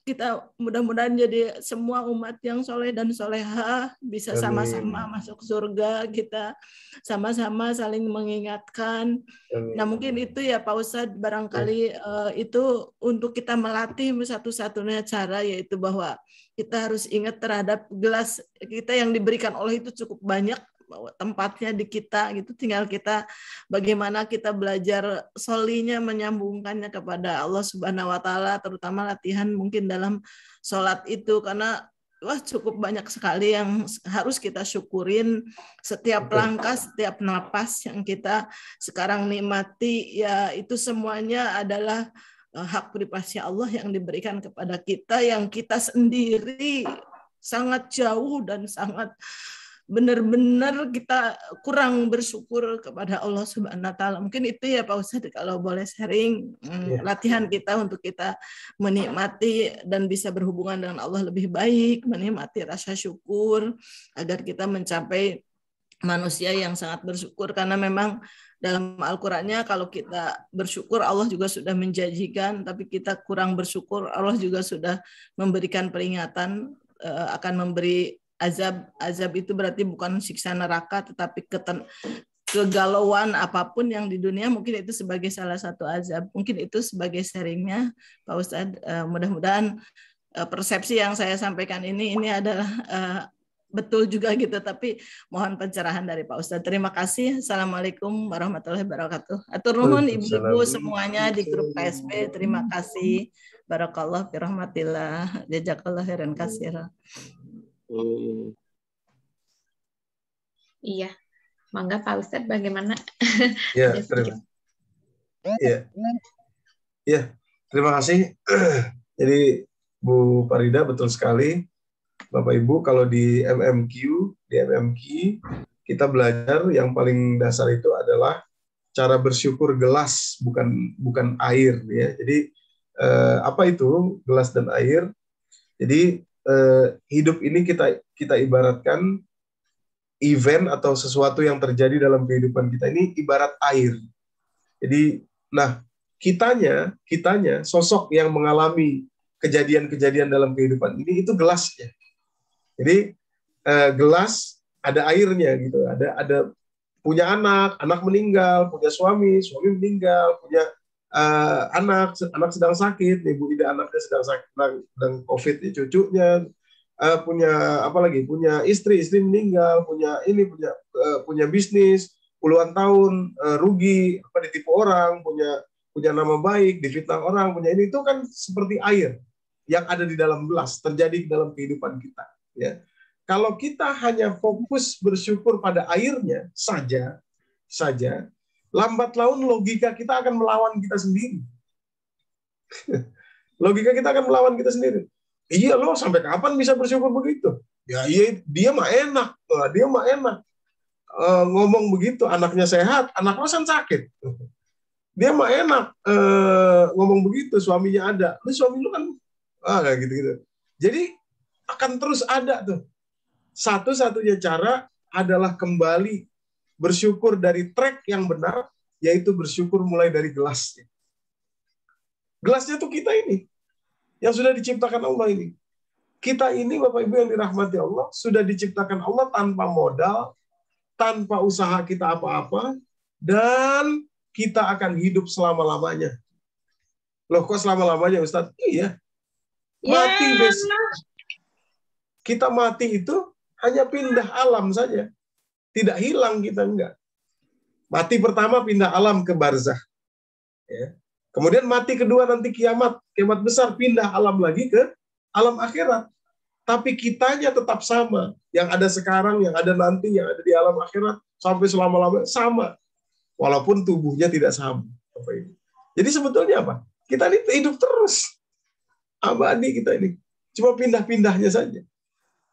Kita mudah-mudahan jadi semua umat yang soleh dan soleha bisa Amin. sama-sama masuk surga, kita sama-sama saling mengingatkan. Amin. Nah mungkin itu ya Pak Ustadz, barangkali itu untuk kita melatih satu-satunya cara, yaitu bahwa kita harus ingat terhadap gelas kita yang diberikan Allah itu cukup banyak, bahwa tempatnya di kita gitu, tinggal kita bagaimana kita belajar solinya menyambungkannya kepada Allah Subhanahu wa taala, terutama latihan mungkin dalam sholat itu, karena wah cukup banyak sekali yang harus kita syukurin setiap langkah, setiap napas yang kita sekarang nikmati, ya itu semuanya adalah hak privasi Allah yang diberikan kepada kita, yang kita sendiri sangat jauh dan sangat benar-benar kita kurang bersyukur kepada Allah Subhanahu wa taala. Mungkin itu ya Pak Ustadz, kalau boleh sharing latihan kita untuk kita menikmati dan bisa berhubungan dengan Allah lebih baik, menikmati rasa syukur agar kita mencapai manusia yang sangat bersyukur, karena memang dalam Al-Qur'annya kalau kita bersyukur Allah juga sudah menjanjikan, tapi kita kurang bersyukur Allah juga sudah memberikan peringatan akan memberi azab. Azab itu berarti bukan siksa neraka, tetapi kegalauan apapun yang di dunia, mungkin itu sebagai salah satu azab. Mungkin itu sebagai sharingnya Pak Ustadz. Mudah-mudahan persepsi yang saya sampaikan ini adalah betul juga gitu, tapi mohon pencerahan dari Pak Ustadz. Terima kasih. Assalamualaikum warahmatullahi wabarakatuh. Atur nuhun ibu-ibu semuanya di grup KSB. Terima kasih. Barakallah fi rahmatillah. Jazakallah khairan katsira. Iya, mangga Pak Ustadz bagaimana? Ya, terima kasih. Jadi Bu Farida betul sekali, Bapak Ibu, kalau di MMQ kita belajar yang paling dasar itu adalah cara bersyukur gelas, bukan air, ya. Jadi apa itu gelas dan air? Jadi hidup ini kita ibaratkan event atau sesuatu yang terjadi dalam kehidupan kita ini ibarat air. Jadi, nah kitanya sosok yang mengalami kejadian-kejadian dalam kehidupan ini itu gelasnya. Jadi gelas ada airnya gitu. Ada punya anak meninggal, punya suami meninggal, punya anak sedang sakit, Ibu Ida anaknya sedang sakit, sedang COVID, cucunya punya apa lagi, punya istri meninggal, punya bisnis puluhan tahun rugi, ditipu orang, punya nama baik, difitnah orang, punya ini, itu kan seperti air yang ada di dalam gelas, terjadi di dalam kehidupan kita, ya. Kalau kita hanya fokus bersyukur pada airnya saja, lambat laun logika kita akan melawan kita sendiri. Logika kita akan melawan kita sendiri. Iya loh, sampai kapan bisa bersyukur begitu? Ya iya, dia mah enak. Ngomong begitu, anaknya sehat, anak lo kan sakit. Dia mah enak ngomong begitu, suaminya ada. Lu suami lu kan kayak gitu-gitu. Jadi akan terus ada tuh. Satu-satunya cara adalah kembali bersyukur dari track yang benar, yaitu bersyukur mulai dari gelasnya. Gelasnya tuh kita ini, yang sudah diciptakan Allah ini. Kita ini, Bapak Ibu yang dirahmati Allah, sudah diciptakan Allah tanpa modal, tanpa usaha kita apa-apa, dan kita akan hidup selama-lamanya. Loh, kok selama-lamanya, Ustadz? Iya. Mati besok. Kita mati itu hanya pindah alam saja. Tidak hilang kita, enggak. Mati pertama pindah alam ke barzakh. Ya. Kemudian mati kedua nanti kiamat besar, pindah alam lagi ke alam akhirat. Tapi kitanya tetap sama. Yang ada sekarang, yang ada nanti, yang ada di alam akhirat, sampai selama-lamanya sama. Walaupun tubuhnya tidak sama. Jadi sebetulnya apa? Kita ini hidup terus. Abadi kita ini. Cuma pindah-pindahnya saja.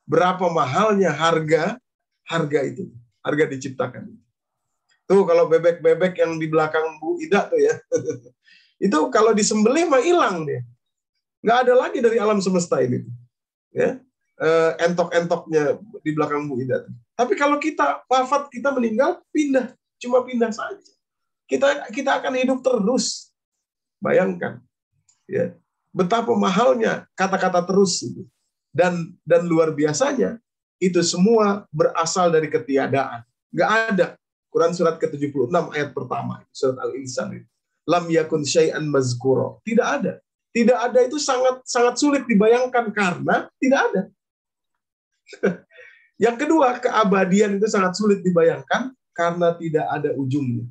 Berapa mahalnya harga itu. Harga diciptakan. Tuh kalau bebek-bebek yang di belakang Bu Ida tuh ya. Itu kalau disembelih mah hilang dia. Nggak ada lagi dari alam semesta ini. Ya. Entok-entoknya di belakang Bu Ida. Tapi kalau kita wafat, kita meninggal, pindah. Cuma pindah saja. kita akan hidup terus. Bayangkan, ya, betapa mahalnya kata-kata terus itu. Dan luar biasanya itu semua berasal dari ketiadaan. Nggak ada. Quran surat ke-76 ayat pertama, surat Al-Insan itu. Lam yakun syai'an mazkura. Tidak ada. Tidak ada itu sangat sulit dibayangkan karena tidak ada. Yang kedua, keabadian itu sangat sulit dibayangkan karena tidak ada ujungnya.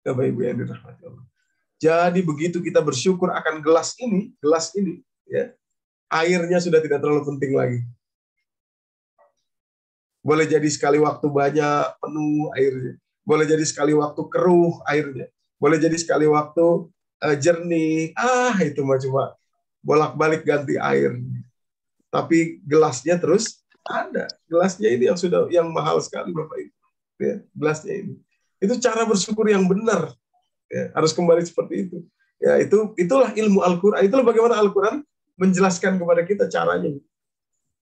Bapak Ibu yang dirahmati Allah. Jadi begitu kita bersyukur akan gelas ini, ya, airnya sudah tidak terlalu penting lagi. Boleh jadi sekali waktu banyak penuh airnya, boleh jadi sekali waktu keruh airnya, boleh jadi sekali waktu jernih. Itu cuma bolak-balik ganti air. Tapi gelasnya terus ada. Gelasnya ini yang mahal sekali Bapak Ibu. Ya, gelasnya ini. Itu cara bersyukur yang benar. Ya, harus kembali seperti itu. Ya, itulah ilmu Al-Qur'an. Itulah bagaimana Al-Qur'an menjelaskan kepada kita caranya.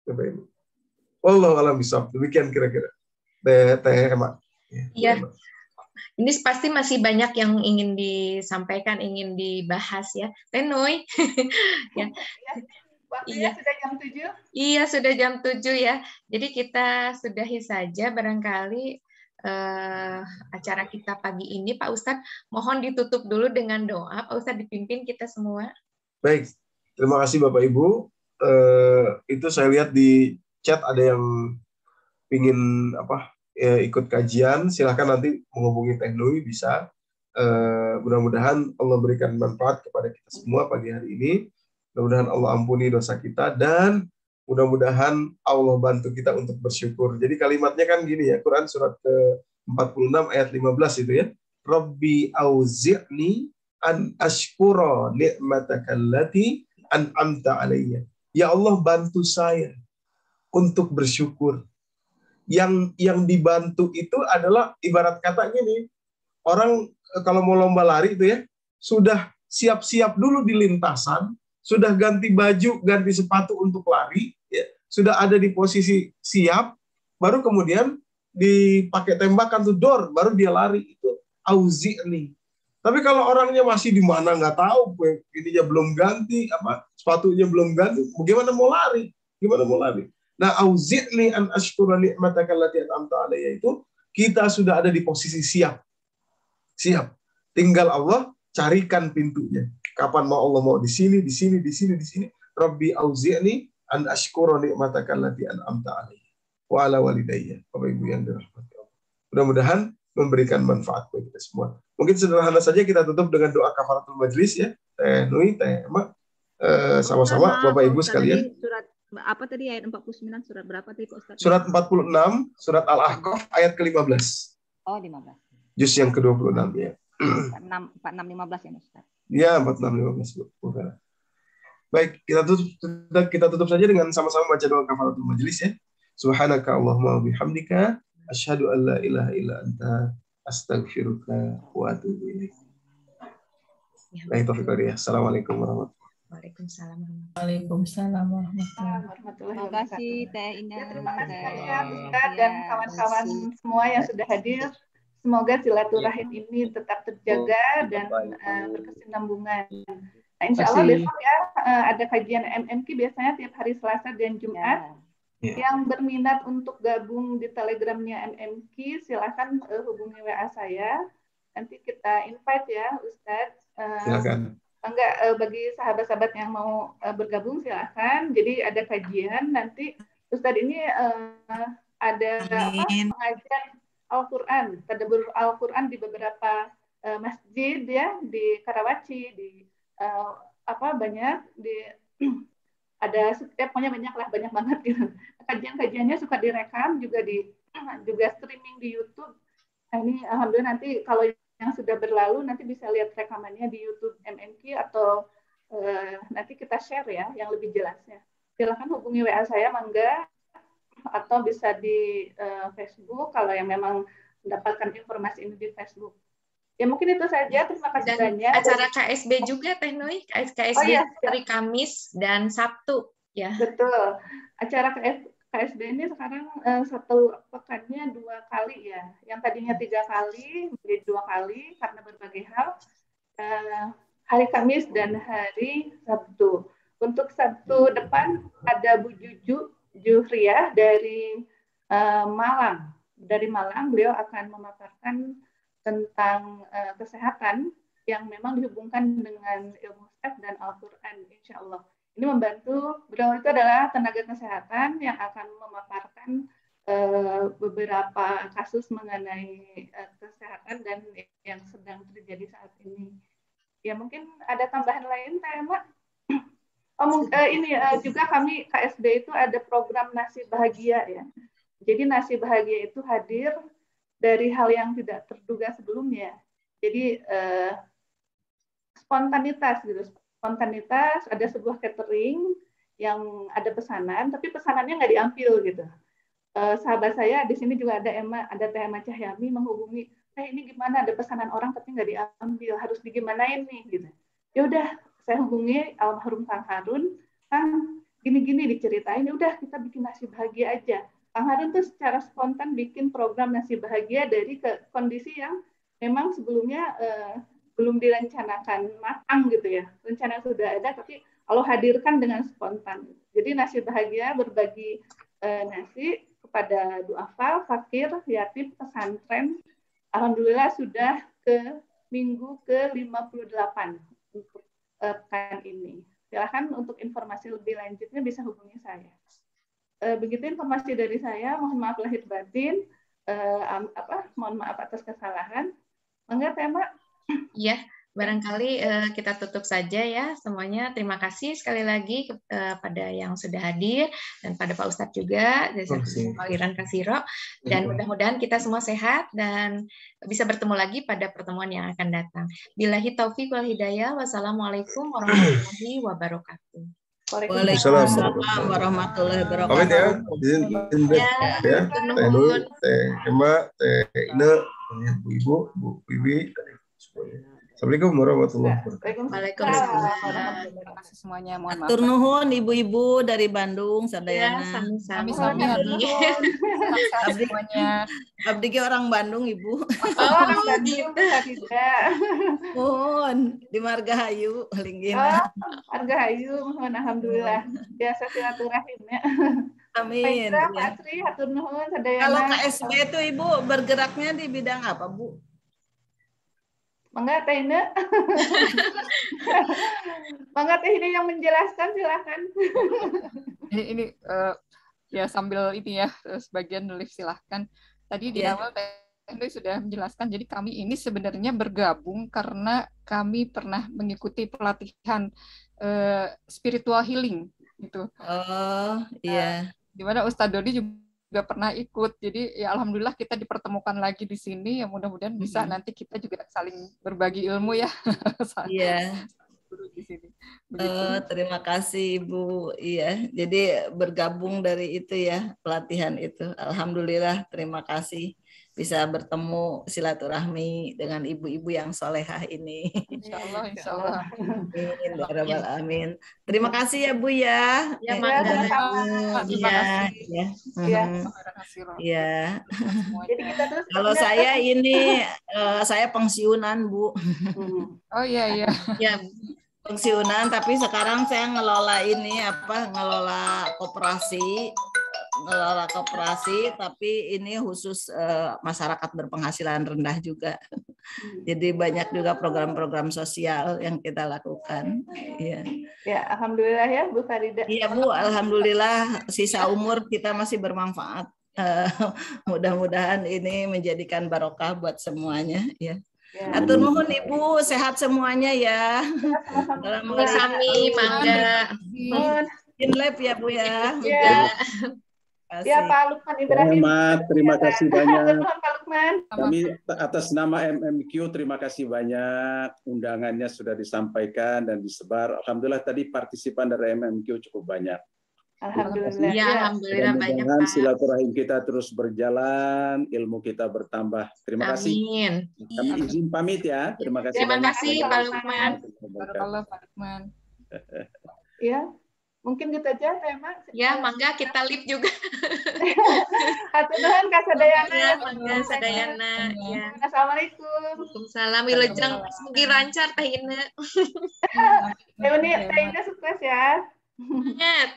Bapak Ibu. Wallahu a'lam bishawab. Demikian kira-kira. Teh Emma. Iya. Ini pasti masih banyak yang ingin disampaikan, ingin dibahas ya. Teh Noi. Ya. Waktunya sudah jam 7? Iya, sudah jam 7 ya. Jadi kita sudahi saja barangkali acara kita pagi ini. Pak Ustadz, mohon ditutup dulu dengan doa. Pak Ustadz dipimpin kita semua. Baik, terima kasih Bapak Ibu. Itu saya lihat di chat ada yang ingin ikut kajian. Silahkan nanti menghubungi Teh Nui, bisa. Mudah-mudahan Allah berikan manfaat kepada kita semua pagi hari ini. Mudah-mudahan Allah ampuni dosa kita dan mudah-mudahan Allah bantu kita untuk bersyukur. Jadi kalimatnya kan gini ya, Quran surat ke-46 ayat 15 itu ya. Rabbi auzi'ni an ashkura ni'mataka allati an'amta alayya. Ya Allah, bantu saya untuk bersyukur. Yang dibantu itu adalah ibarat kata gini, orang kalau mau lomba lari itu ya, sudah siap-siap dulu di lintasan, sudah ganti baju, ganti sepatu untuk lari, ya, sudah ada di posisi siap, baru kemudian dipakai tembakan tuh dor, baru dia lari. Itu auzi'ni. Tapi kalau orangnya masih di mana nggak tahu, ininya belum ganti, sepatunya belum ganti, bagaimana mau lari? Gimana mau lari? Nah, auzi'ni an ashkura ni'mataka allati an'amta alayya itu kita sudah ada di posisi siap. Siap. Tinggal Allah carikan pintunya. Kapan mau Allah mau di sini, di sini, di sini, di sini. Rabbi auzi'ni an ashkura ni'mataka allati an'amta alayya wa ala walidayya. Bapak Ibu yang dirahmati Allah. Mudah-mudahan memberikan manfaat bagi kita semua. Mungkin sederhana saja kita tutup dengan doa kafaratul majlis ya. Teh Nui, Teh Emma, sama-sama Bapak Ibu sekalian. Surat apa tadi ayat 49, surat berapa tadi Pak Ustaz? Surat 46, surat Al-Ahqaf ayat ke-15. Oh, 15. Juz yang ke-26 ya. 46 15 ya Ustaz. Ya, 46 15. Baik, kita tutup saja dengan sama-sama baca doa kafaratul majlis ya. Subhanaka Allahumma bihamdika asyhadu an la ilaha illa anta astaghfiruka wa atubu ilaik. Baik, taufiq hidayah. Assalamualaikum warahmatullahi wabarakatuh. Waalaikumsalam warahmatullahi wabarakatuh. Terima kasih Teh Ina. Terima kasih banyak Ustaz dan kawan-kawan semua yang sudah hadir. Semoga silaturahim ini tetap terjaga dan berkesinambungan. Nah, insya Allah besok ya ada kajian MMQ biasanya tiap hari Selasa dan Jumat. Yang berminat untuk gabung di Telegramnya MMQ, silakan hubungi WA saya. Nanti kita invite ya Ustadz. Silakan. Enggak, bagi sahabat-sahabat yang mau bergabung silakan. Jadi ada kajian nanti Ustadz ini ada pengajian Al-Quran, tadabbur Al-Quran di beberapa masjid ya di Karawaci, di banyak di ada pokoknya banyak lah, banyak banget gitu. Kajian-kajiannya suka direkam juga streaming di YouTube. Nah, ini alhamdulillah nanti kalau yang sudah berlalu nanti bisa lihat rekamannya di YouTube MMQ atau nanti kita share ya yang lebih jelasnya. Silakan hubungi WA saya mangga atau bisa di Facebook kalau yang memang mendapatkan informasi ini di Facebook. Ya mungkin itu saja. Terima kasih banyak. Acara KSB juga Teh Nui, KSB hari Kamis dan Sabtu ya. Betul. Acara KSB ini sekarang satu pekannya 2 kali ya. Yang tadinya 3 kali menjadi 2 kali karena berbagai hal. Hari Kamis dan hari Sabtu. Untuk Sabtu depan ada Bu Juhriah dari Malang. Dari Malang beliau akan memaparkan tentang kesehatan yang memang dihubungkan dengan ilmu seks dan Al-Quran, insya Allah. Ini membantu, beliau itu adalah tenaga kesehatan yang akan memaparkan beberapa kasus mengenai kesehatan dan yang sedang terjadi saat ini. Ya mungkin ada tambahan lain, Mbak. Juga kami KSB itu ada program Nasi Bahagia ya. Jadi Nasi Bahagia itu hadir dari hal yang tidak terduga sebelumnya. Jadi spontanitas gitu. Spontanitas, ada sebuah catering yang ada pesanan, tapi pesanannya nggak diambil gitu. Sahabat saya di sini juga ada Teh Emma Cahyami menghubungi, ini gimana ada pesanan orang tapi nggak diambil, harus digimanain nih gitu. Ya udah, saya hubungi almarhum Kang Harun, Kang gini-gini diceritain, ya udah kita bikin Nasi Bahagia aja. Kang Harun tuh secara spontan bikin program Nasi Bahagia dari kondisi yang memang sebelumnya belum direncanakan matang gitu ya. Rencana sudah ada, tapi Allah hadirkan dengan spontan. Jadi Nasi Bahagia berbagi nasi kepada du'afa, fakir, yatim, pesantren. Alhamdulillah sudah ke minggu ke-58 untuk pekan ini. Silahkan untuk informasi lebih lanjutnya bisa hubungi saya. Begitu informasi dari saya, mohon maaf lahir batin, mohon maaf atas kesalahan. Enggak, Mbak? Iya, barangkali kita tutup saja ya semuanya. Terima kasih sekali lagi kepada yang sudah hadir dan pada Pak Ustadz juga, Aliran Kasiro. Dan mudah-mudahan kita semua sehat dan bisa bertemu lagi pada pertemuan yang akan datang. Billahi taufiq wal hidayah. Wassalamualaikum warahmatullahi wabarakatuh. Waalaikumsalam warahmatullahi wabarakatuh. Pamit ya, izin ya. Teh Nur, Teh Emma, Teh Ine, Ibu-ibu, Bu Bibi. Assalamualaikum warahmatullahi wabarakatuh. Waalaikumsalam. Terima kasih semuanya. Mohon maaf. Atur nuhun ibu-ibu dari Bandung, sadayana. Sami-sami. Abdi semuanya. Abdi ge orang Bandung, Ibu. Orang Bandung tidak. Mohon di Margahayu linggih. Margahayu, mohon alhamdulillah. Biasa silaturahimnya. Amin. Pak Sri, atur nuhun sadayana. Kalau KSB itu Ibu bergeraknya di bidang apa, Bu? Mangga Teh Ine. Mangga Teh Ine yang menjelaskan, silakan. Ini ya sambil ini ya sebagian nulis silahkan. Tadi di awal Teh Ine sudah menjelaskan. Jadi kami ini sebenarnya bergabung karena kami pernah mengikuti pelatihan spiritual healing gitu. Oh iya. Di mana Ustadz Dodi juga pernah ikut, jadi ya alhamdulillah kita dipertemukan lagi di sini, ya mudah-mudahan bisa nanti kita juga saling berbagi ilmu ya. Iya. Di sini. Terima kasih Ibu. Iya, jadi bergabung dari itu ya pelatihan itu. Alhamdulillah, terima kasih bisa bertemu silaturahmi dengan ibu-ibu yang solehah ini. Insya Allah. Amin. Amin. Terima kasih ya Bu ya. Ya, terima kasih. Ya. Jadi kita terus. Kalau saya ini saya pensiunan Bu. Oh iya. Ya. Pensiunan, tapi sekarang saya ngelola koperasi, tapi ini khusus masyarakat berpenghasilan rendah juga. Jadi banyak juga program-program sosial yang kita lakukan. Iya. Ya, alhamdulillah ya Bu Farida. Iya Bu, alhamdulillah sisa umur kita masih bermanfaat. Mudah-mudahan ini menjadikan barokah buat semuanya ya. Atur nuhun Ibu, sehat semuanya ya. Sami, mangga. Inlep ya Bu ya. Ya Pak Lukman Ibrahim. Terima kasih banyak. Pak Lukman. Kami atas nama MMQ terima kasih banyak, undangannya sudah disampaikan dan disebar. Alhamdulillah tadi partisipan dari MMQ cukup banyak. Alhamdulillah. Ya, alhamdulillah banyak Pak. Silaturahim kita terus berjalan, ilmu kita bertambah. Terima kasih. Amin. Kami izin pamit ya. Terima kasih. Terima kasih Pak Lukman. Barakallah Pak Lukman. Ya. Mungkin gitu aja tema. Ya, mangga kita live juga. Hatur nuhun Kak Sadayana. Ya, mangga Sadayana. Ya. Assalamualaikum. Waalaikumsalam. Wilujeng mugi lancar Teh Ine. Teh Ine sukses ya. Semangat.